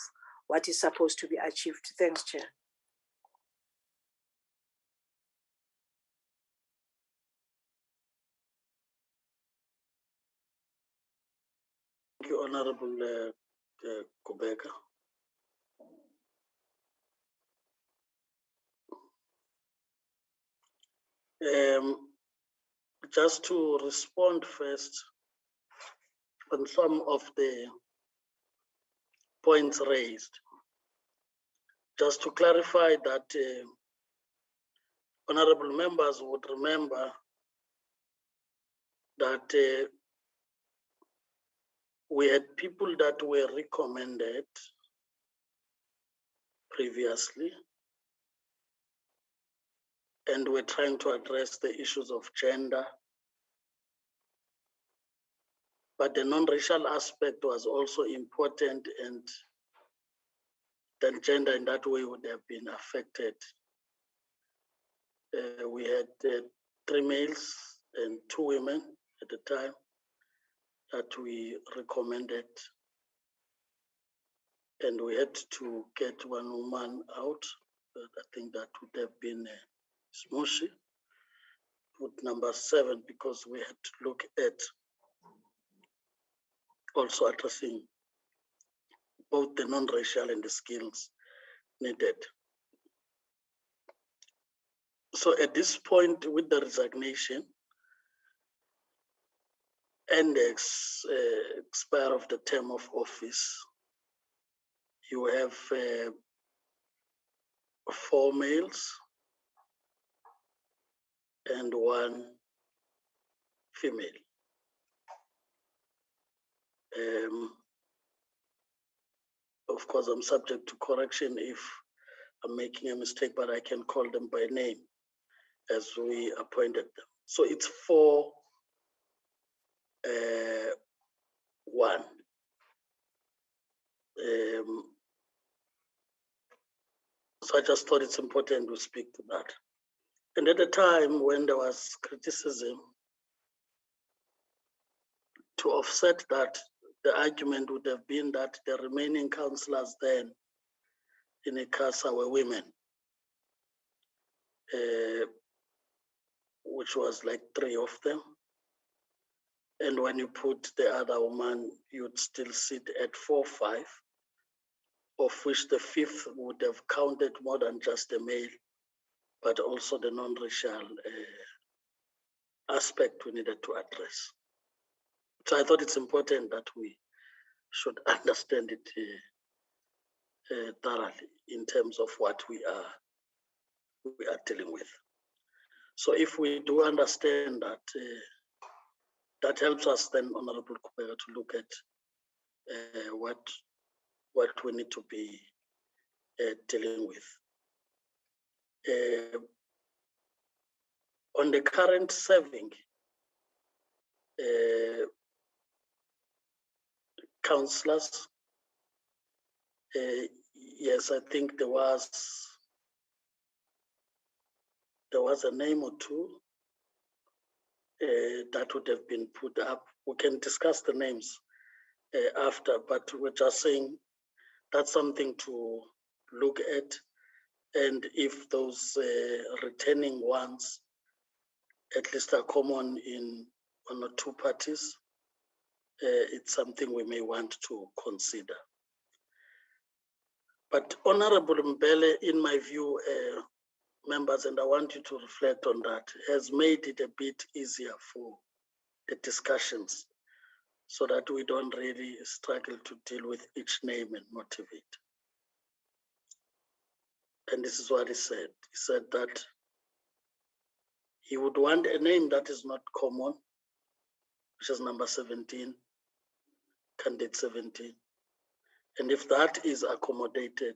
what is supposed to be achieved. Thanks, Chair. Thank you, Honorable Kubeka. Just to respond first on some of the points raised, just to clarify that honorable members would remember that we had people that were recommended previously, and we're trying to address the issues of gender. But the non-racial aspect was also important, and then gender in that way would have been affected. We had 3 males and 2 women at the time that we recommended, and we had to get 1 woman out. I think that would have been Smushi. Put number 7, because we had to look at also addressing both the non-racial and the skills needed. So at this point, with the resignation and the expire of the term of office, you have 4 males and 1 female. Of course, I'm subject to correction if I'm making a mistake, but I can call them by name as we appointed them. So it's 4, 1. So I just thought it's important to speak to that. And at the time when there was criticism, to offset that, the argument would have been that the remaining councillors then in ICASA were women, which was like 3 of them. And when you put the other woman, you'd still sit at 4, 5, of which the 5th would have counted more than just the male, but also the non-racial aspect we needed to address. So I thought it's important that we should understand it thoroughly in terms of what we are dealing with. So if we do understand that, that helps us then, Honorable Kubeka, to look at what we need to be dealing with. On the current serving councillors, yes, I think there was a name or two that would have been put up. We can discuss the names after, but we're just saying that's something to look at. And if those returning ones at least are common in one or two parties, it's something we may want to consider. But Honorable Mbele, in my view, members, and I want you to reflect on that, has made it a bit easier for the discussions so that we don't really struggle to deal with each name and motivate. And this is what he said. He said that he would want a name that is not common, which is number 17, candidate 17. And if that is accommodated,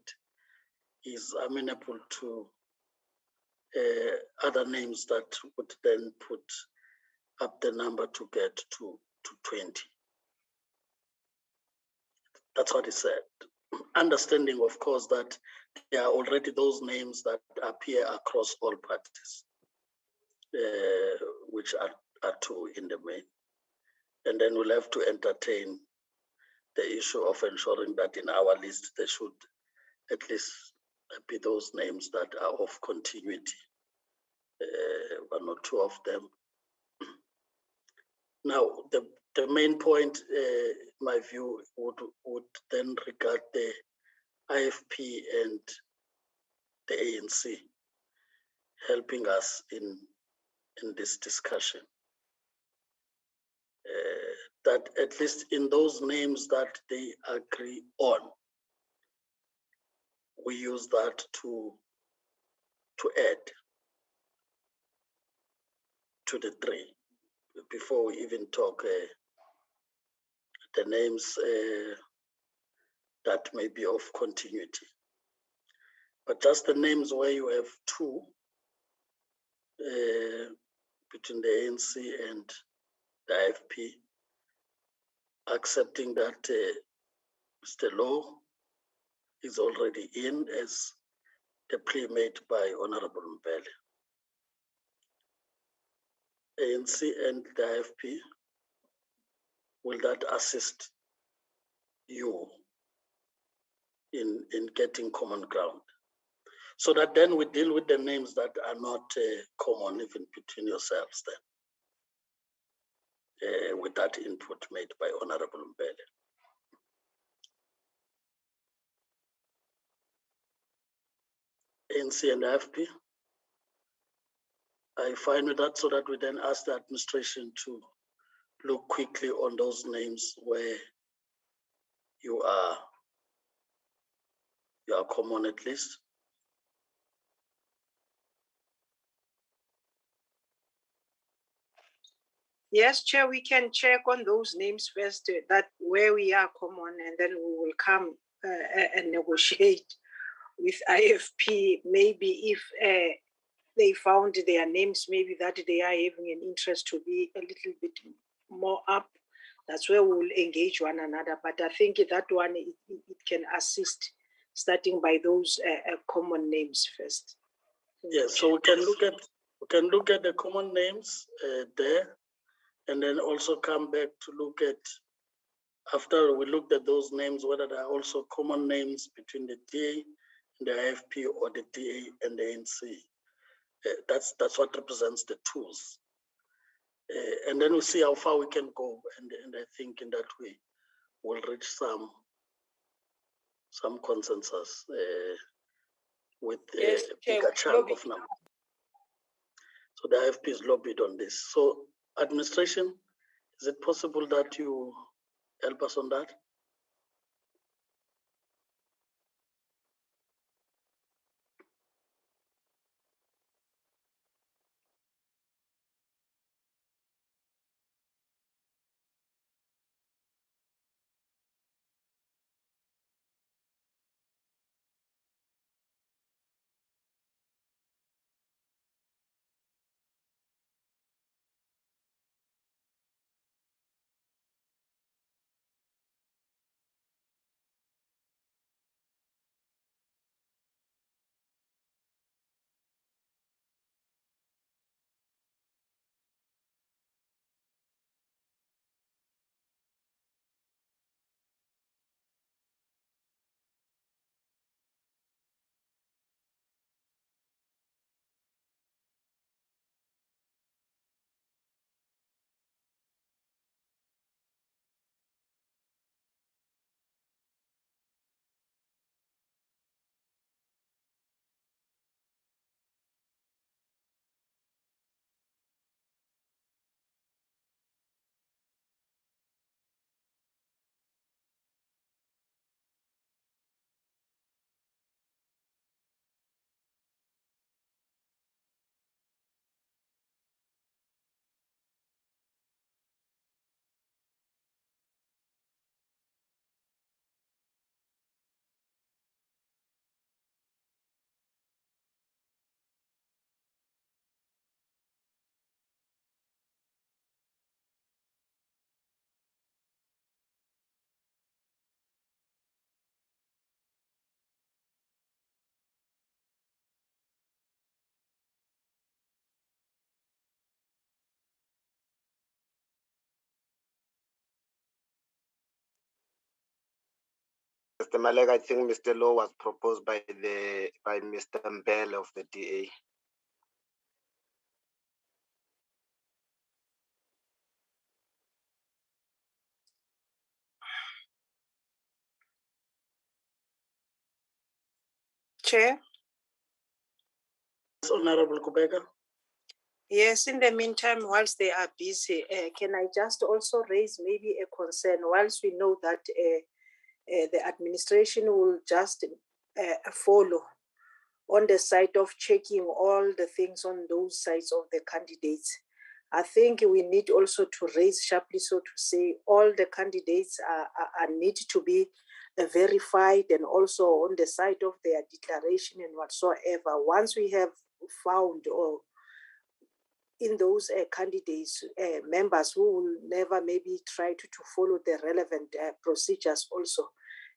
he's amenable to other names that would then put up the number to get to 20. That's what he said. Understanding, of course, that there are already those names that appear across all parties, which are two in the main. And then we'll have to entertain the issue of ensuring that in our list, there should at least be those names that are of continuity, one or two of them. Now, the main point, in my view, would then regard the IFP and the ANC helping us in this discussion. That at least in those names that they agree on, we use that to add to the three before we even talk the names that may be of continuity. But just the names where you have two between the ANC and the IFP, accepting that Mr. Law is already in as the plea made by Honorable Mbele. ANC and the IFP, will that assist you in getting common ground? So that then we deal with the names that are not common even between yourselves then, with that input made by Honorable Mbele. ANC and IFP, I find with that so that we then ask the administration to look quickly on those names where you are common at least. Yes, Chair, we can check on those names first, that where we are common, and then we will come and negotiate with IFP. Maybe if they found their names, maybe that they are having an interest to be a little bit more up, that's where we will engage one another. But I think that one, it can assist, starting by those common names first. Yes, so we can look at the common names there, and then also come back to look at, after we looked at those names, whether there are also common names between the DA and the IFP or the DA and the ANC. That's what represents the tools. And then we see how far we can go. And I think in that way, we'll reach some consensus with a bigger chunk of numbers. So the IFP is lobbied on this. So administration, is it possible that you help us on that? Mr. Malek, I think Mr. Law was proposed by Mr. Mbele of the DA. Chair. Honorable Kubeka. Yes, in the meantime, whilst they are busy, can I just also raise maybe a concern? Whilst we know that the administration will just follow on the side of checking all the things on those sides of the candidates, I think we need also to raise sharply, so to say, all the candidates are need to be verified, and also on the side of their declaration and whatsoever. Once we have found or in those candidates, members who will never maybe try to follow the relevant procedures also,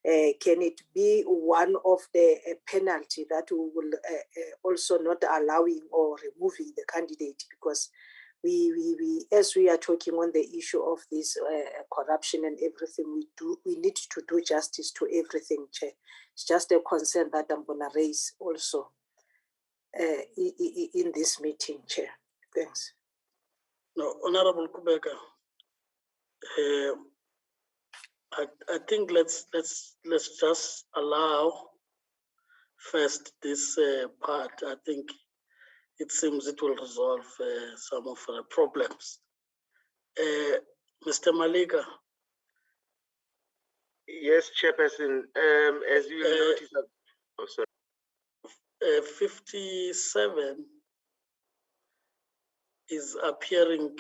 can it be one of the penalty that we will also not allowing or removing the candidate? Because we as we are talking on the issue of this corruption and everything, we need to do justice to everything, Chair. It's just a concern that I'm going to raise also in this meeting, Chair. Thanks. No, Honorable Kubeka, I think let's just allow first this part. I think it seems it will resolve some of the problems. Mr. Malika. Yes, Chairperson. As you will notice, oh, sorry. 57 is appearing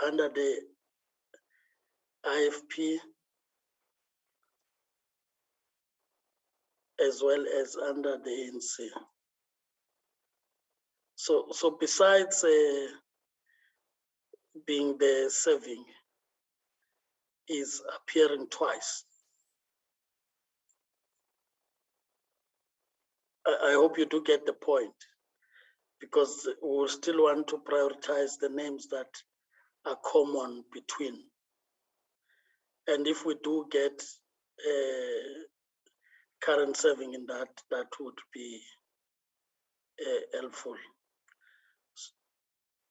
under the IFP as well as under the ANC. So besides being the serving, is appearing twice. I hope you do get the point, because we still want to prioritize the names that are common between. And if we do get current serving in that, that would be helpful.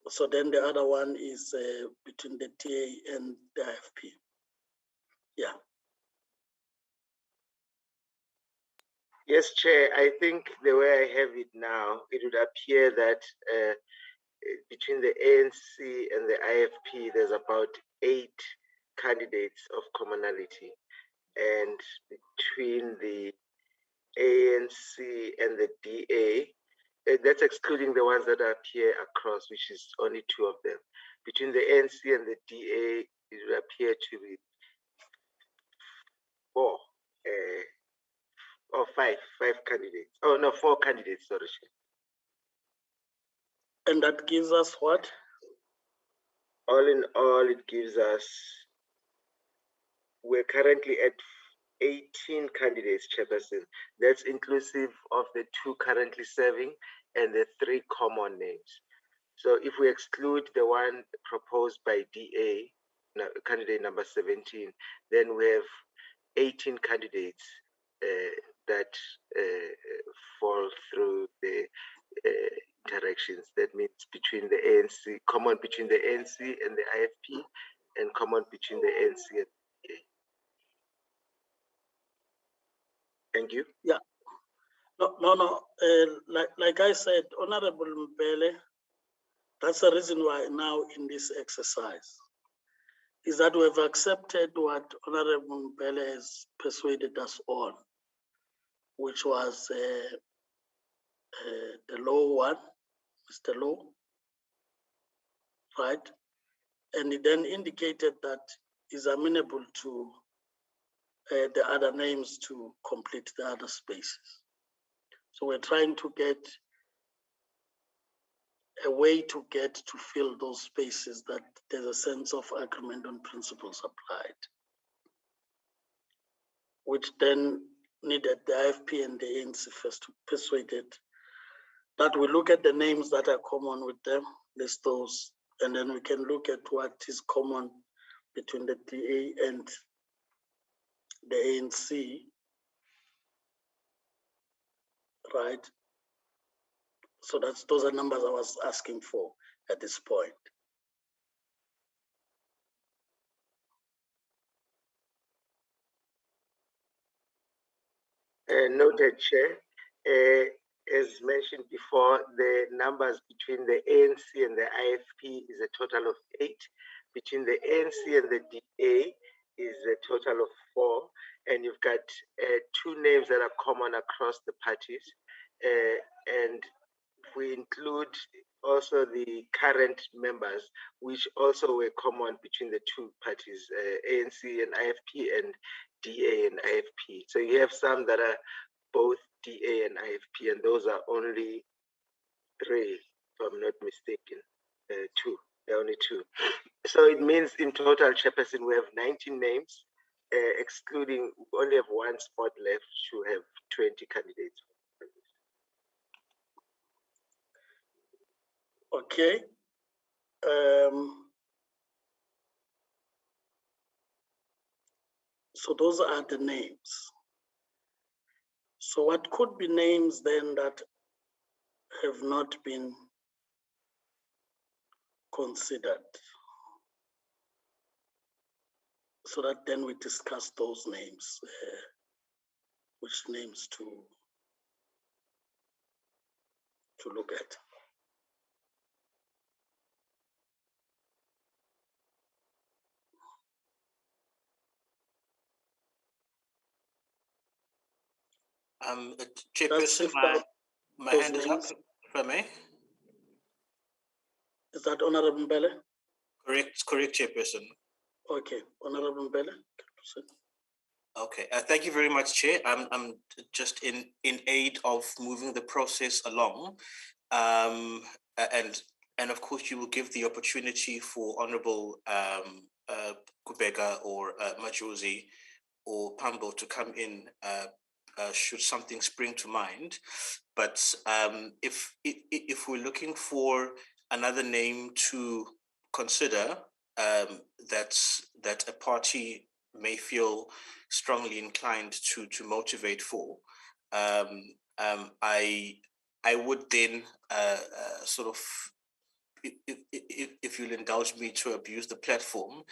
So then the other one is between the TA and the IFP. Yeah. Yes, Chair. I think the way I have it now, it would appear that between the ANC and the IFP, there's about 8 candidates of commonality. And between the ANC and the DA, that's excluding the ones that appear across, which is only 2 of them. Between the ANC and the DA, it would appear to be 4 or 5 candidates. Oh no, 4 candidates, sorry. And that gives us what? All in all, it gives us, we're currently at 18 candidates, Chairperson. That's inclusive of the 2 currently serving and the 3 common names. So if we exclude the one proposed by DA, candidate number 17, then we have 18 candidates that fall through the interactions. That means between the ANC, common between the ANC and the IFP, and common between the ANC and the DA. Thank you. Yeah. No. Like I said, Honorable Mbele, that's the reason why now in this exercise is that we have accepted what Honorable Mbele has persuaded us on, which was the law one, Mr. Law, right? And he then indicated that he's amenable to the other names to complete the other spaces. So we're trying to get a way to get to fill those spaces that there's a sense of agreement on principles applied, which then needed the IFP and the ANC first to persuade it that we look at the names that are common with them, list those, and then we can look at what is common between the DA and the ANC, right? So those are numbers I was asking for at this point. Noted, Chair. As mentioned before, the numbers between the ANC and the IFP is a total of 8. Between the ANC and the DA is a total of 4. And you've got 2 names that are common across the parties. And if we include also the current members, which also were common between the 2 parties, ANC and IFP and DA and IFP. So you have some that are both DA and IFP, and those are only 3, if I'm not mistaken. 2, there are only 2. So it means in total, Chairperson, we have 19 names, excluding, we only have 1 spot left to have 20 candidates. Okay. So those are the names. So what could be names then that have not been considered? So that then we discuss those names, which names to look at. Chairperson, my hand is up, if I may. Is that Honorable Mbele? Correct, Chairperson. Okay, Honorable Mbele. Okay, thank you very much, Chair. I'm just in aid of moving the process along, and of course you will give the opportunity for Honorable Kubeka or Majosi or Pambo to come in should something spring to mind. But if we're looking for another name to consider, that a party may feel strongly inclined to motivate for, I would then sort of, if you'll indulge me to abuse the platform,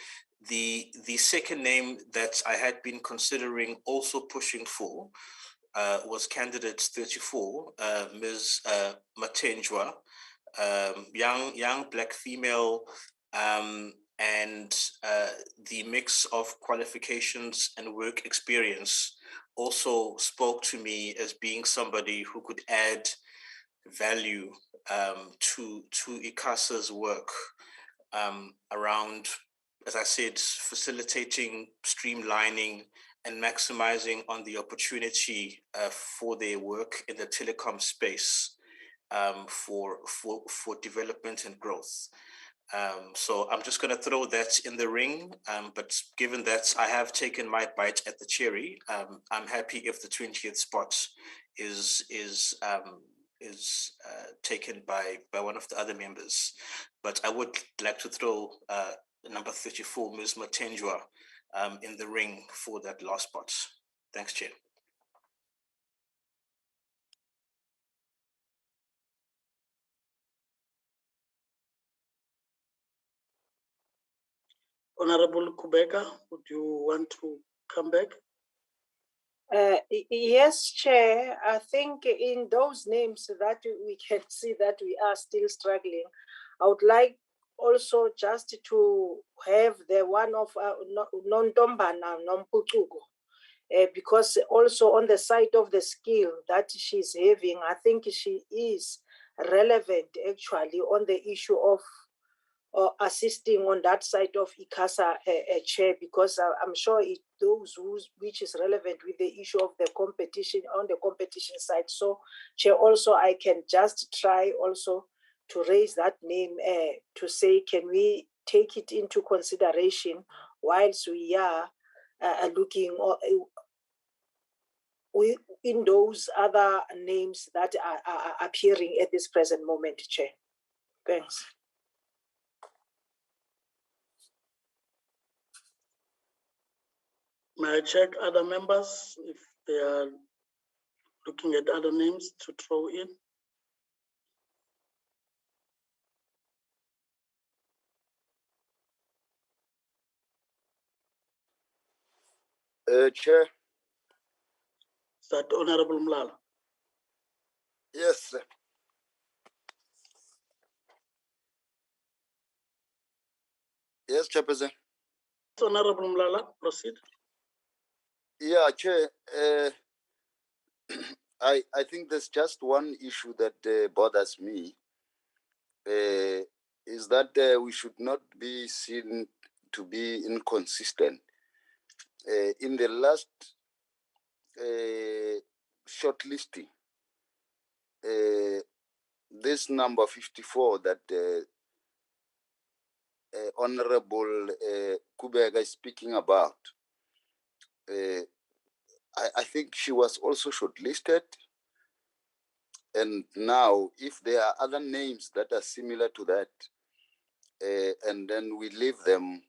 the second name that I had been considering also pushing for was candidate 34, Ms. Matenjwa, young Black female, and the mix of qualifications and work experience also spoke to me as being somebody who could add value to ICASA's work around, as I said, facilitating, streamlining, and maximizing on the opportunity for their work in the telecom space for development and growth. So I'm just going to throw that in the ring, but given that I have taken my bite at the cherry, I'm happy if the 20th spot is taken by one of the other members. But I would like to throw number 34, Ms. Matenjwa, in the ring for that last spot. Thanks, Chair. Honorable Kubeka, would you want to come back? Yes, Chair. I think in those names that we can see that we are still struggling, I would like also just to have the one of Nontombana Nomputugo, because also on the side of the skill that she's having, I think she is relevant actually on the issue of assisting on that side of ICASA Chair, because I'm sure those which is relevant with the issue of the competition on the competition side. So Chair, also I can just try also to raise that name to say, can we take it into consideration whilst we are looking in those other names that are appearing at this present moment, Chair. Thanks. May I check other members if they are looking at other names to throw in? Chair. Is that Honorable Mlala? Yes, sir. Yes, Chairperson. Honorable Mlala, proceed. Yeah, Chair. I think there's just one issue that bothers me. Is that we should not be seen to be inconsistent. In the last shortlisting, this number 54 that Honorable Kubega is speaking about, I think she was also shortlisted. And now, if there are other names that are similar to that, and then we leave them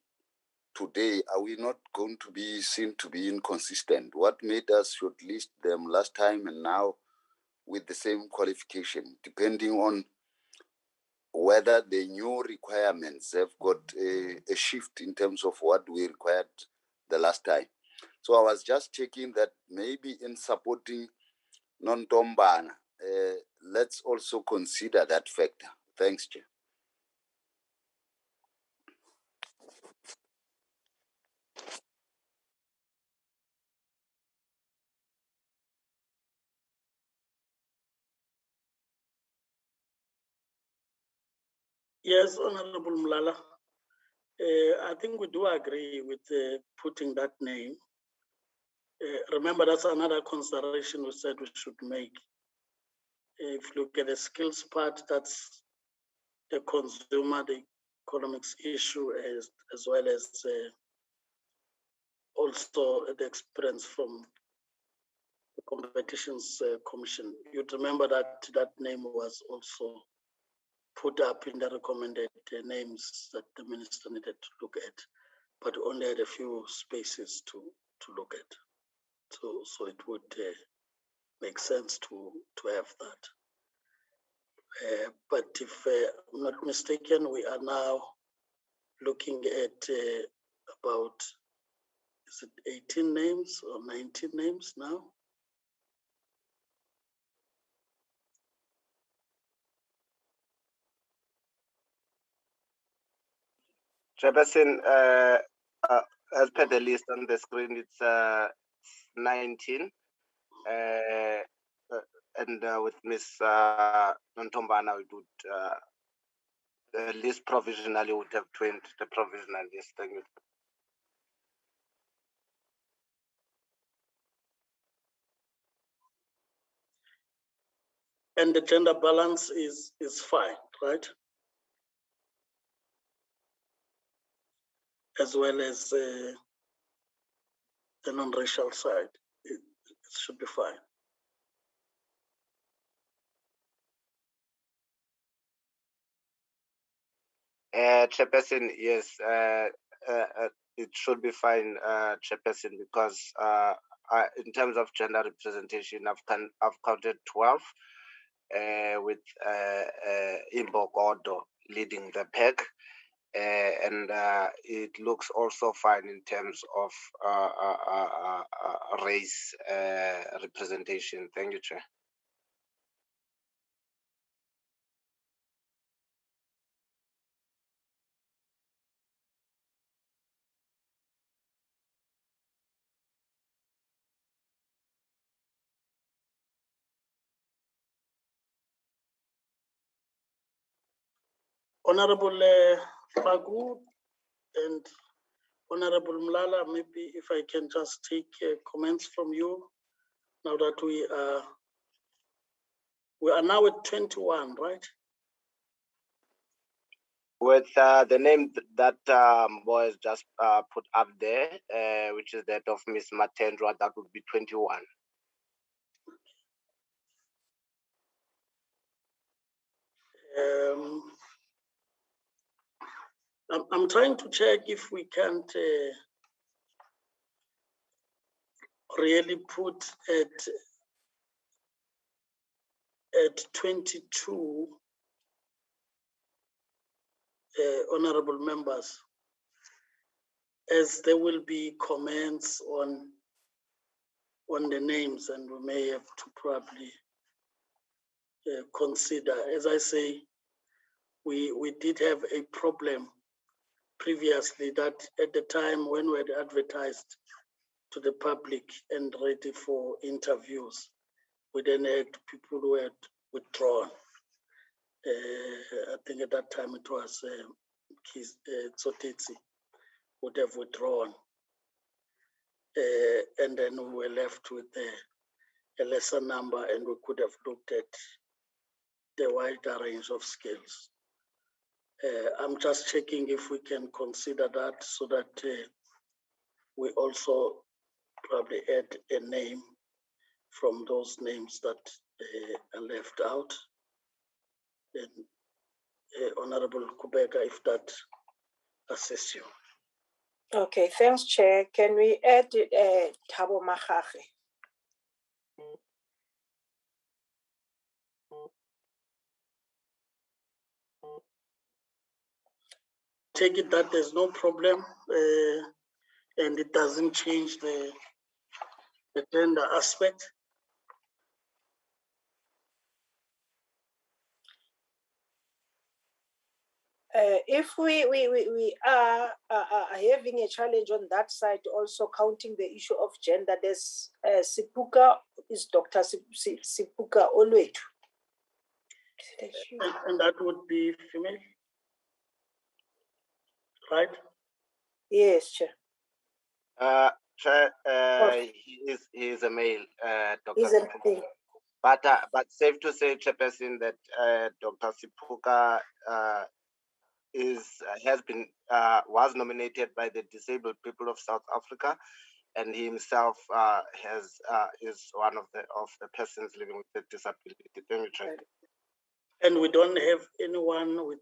today, are we not going to be seen to be inconsistent? What made us shortlist them last time and now with the same qualification, depending on whether the new requirements have got a shift in terms of what we required the last time. So I was just checking that maybe in supporting non-Tombana, let's also consider that factor. Thanks, Chair. Yes, Honorable Mlala. I think we do agree with putting that name. Remember, that's another consideration we said we should make. If you look at the skills part, that's the consumer, the economics issue, as well as also the experience from the Competitions Commission. You'd remember that that name was also put up in the recommended names that the minister needed to look at, but only had a few spaces to look at. So it would make sense to have that. But if I'm not mistaken, we are now looking at about, is it 18 names or 19 names now? Chairperson, as per the list on the screen, it's 19. And with Ms. Ntombana, we would the list provisionally would have 20, the provisional list. Thank you. And the gender balance is fine, right? As well as the non-racial side, it should be fine. Chairperson, yes, it should be fine, Chairperson, because in terms of gender representation, I've counted 12, with Imbo Godo leading the pack. And it looks also fine in terms of race representation. Thank you, Chair. Honorable Fagu and Honorable Mlala, maybe if I can just take comments from you now that we are now at 21, right? With the name that was just put up there, which is that of Miss Matendra, that would be 21. I'm trying to check if we can't really put at 22 honorable members, as there will be comments on the names, and we may have to probably consider. As I say, we did have a problem previously that at the time when we had advertised to the public and ready for interviews, we then had people who had withdrawn. I think at that time it was Tsotitsi would have withdrawn. And then we were left with a lesser number, and we could have looked at the wider range of skills. I'm just checking if we can consider that, so that we also probably add a name from those names that are left out. Then, Honorable Kubeka, if that assists you. Okay, thanks, Chair. Can we add Thabo Makgakge? Take it that there's no problem, and it doesn't change the gender aspect. If we are having a challenge on that side, also counting the issue of gender, there's Sipuka, is Dr. Sipuka Olwetu. And that would be female, right? Yes, Chair. Chair, he is a male, Dr. He's a Sipuka. male. But safe to say, Chairperson, that Dr. Sipuka was nominated by the Disabled People of South Africa, and he himself is one of the persons living with a disability. Thank you, Chair. And we don't have anyone with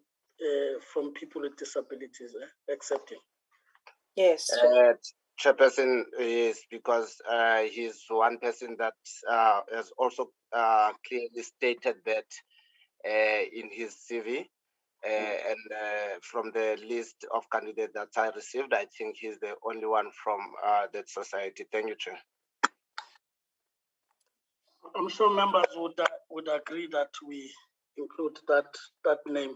from people with disabilities, except him. Yes. Chairperson is because he's one person that has also clearly stated that in his CV. And from the list of candidates that I received, I think he's the only one from that society. Thank you, Chair. I'm sure members would agree that we include that name.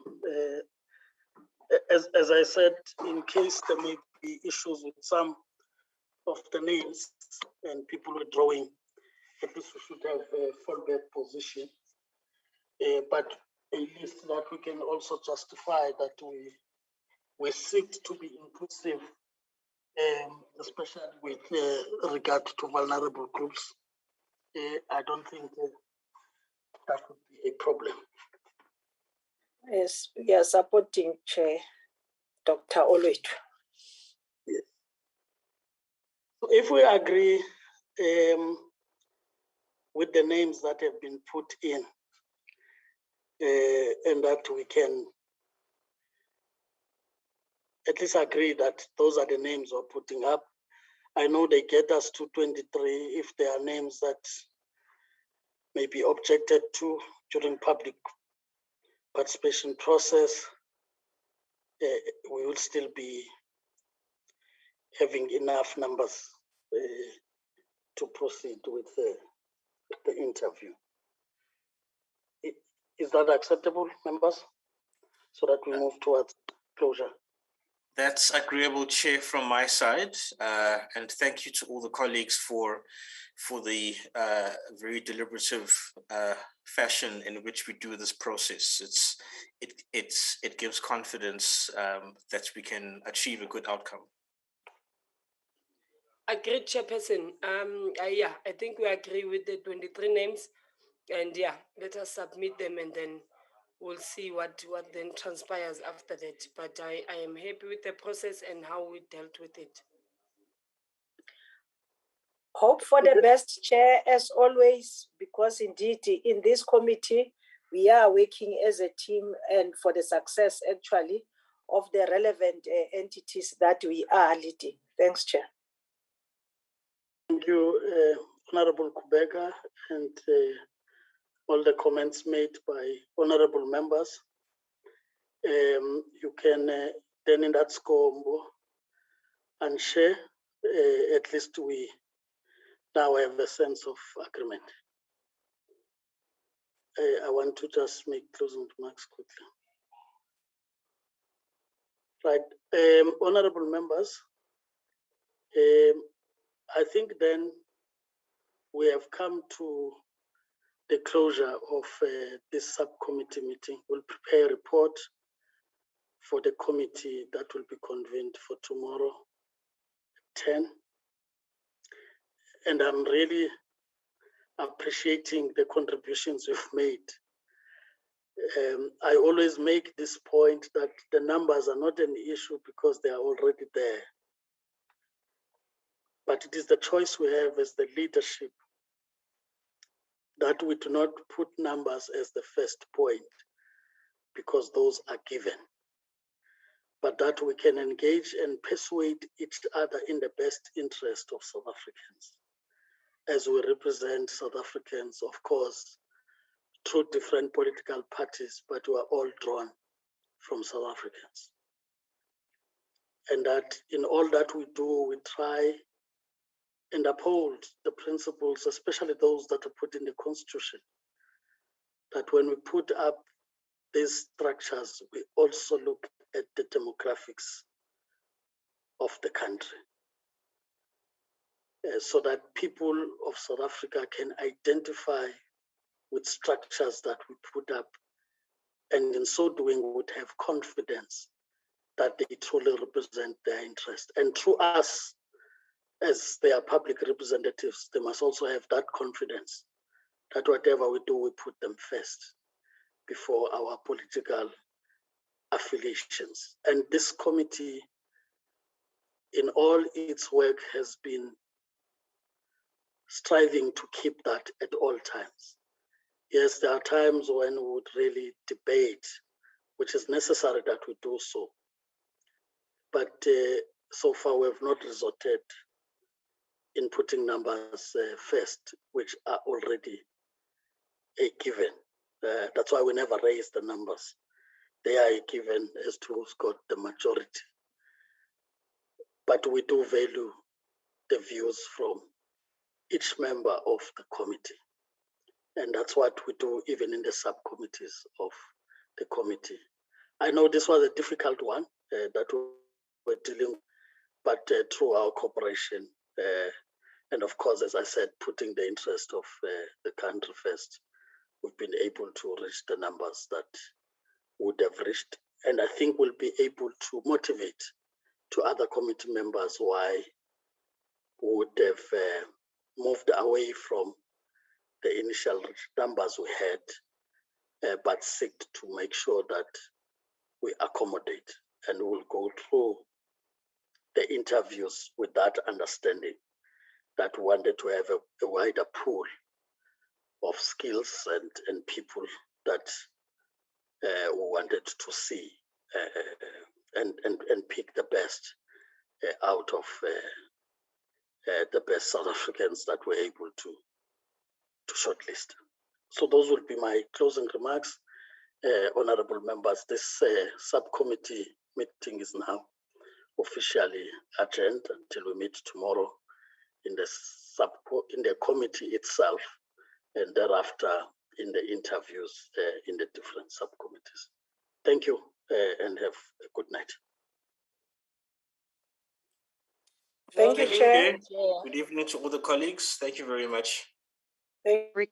As I said, in case there may be issues with some of the names and people withdrawing, at least we should have a fallback position. But at least that we can also justify that we seek to be inclusive, especially with regard to vulnerable groups. I don't think that would be a problem. Yes, we are supporting Chair Dr. Olwetu. Yes. So if we agree with the names that have been put in, and that we can at least agree that those are the names we're putting up. I know they get us to 23. If there are names that may be objected to during public participation process, we will still be having enough numbers to proceed with the interview. Is that acceptable, members? So that we move towards closure. That's agreeable, Chair, from my side. And thank you to all the colleagues for the very deliberative fashion in which we do this process. It gives confidence that we can achieve a good outcome. Agreed, Chairperson. I think we agree with the 23 names, and let us submit them, and then we'll see what then transpires after that. But I am happy with the process and how we dealt with it. Hope for the best, Chair, as always, because indeed in this committee, we are working as a team and for the success actually of the relevant entities that we are leading. Thanks, Chair. Thank you, Honorable Kubeka, and all the comments made by honorable members. You can then in that score and share, at least we now have a sense of agreement. I want to just make closing remarks quickly. Right, honorable members, I think then we have come to the closure of this subcommittee meeting. We'll prepare a report for the committee that will be convened for tomorrow, 10. And I'm really appreciating the contributions you've made. I always make this point that the numbers are not an issue because they are already there. But it is the choice we have as the leadership that we do not put numbers as the first point because those are given, but that we can engage and persuade each other in the best interest of South Africans. As we represent South Africans, of course, through different political parties, but we are all drawn from South Africans. And that in all that we do, we try and uphold the principles, especially those that are put in the Constitution, that when we put up these structures, we also look at the demographics of the country so that people of South Africa can identify with structures that we put up, and in so doing would have confidence that they truly represent their interest. And through us, as their public representatives, they must also have that confidence that whatever we do, we put them first before our political affiliations. And this committee, in all its work, has been striving to keep that at all times. Yes, there are times when we would really debate, which is necessary that we do so. But so far we have not resorted in putting numbers first, which are already a given. That's why we never raise the numbers. They are a given as to who's got the majority. But we do value the views from each member of the committee. And that's what we do even in the subcommittees of the committee. I know this was a difficult one that we were dealing with, but through our cooperation, and of course, as I said, putting the interest of the country first, we've been able to reach the numbers that would have reached. And I think we'll be able to motivate to other committee members why we would have moved away from the initial numbers we had, but seek to make sure that we accommodate, and we'll go through the interviews with that understanding that we wanted to have a wider pool of skills and people that we wanted to see and pick the best out of the best South Africans that we're able to shortlist. So those will be my closing remarks. Honorable members, this subcommittee meeting is now officially adjourned until we meet tomorrow in the committee itself, and thereafter in the interviews in the different subcommittees. Thank you and have a good night. Thank you, Chair. Good evening to all the colleagues. Thank you very much. Thank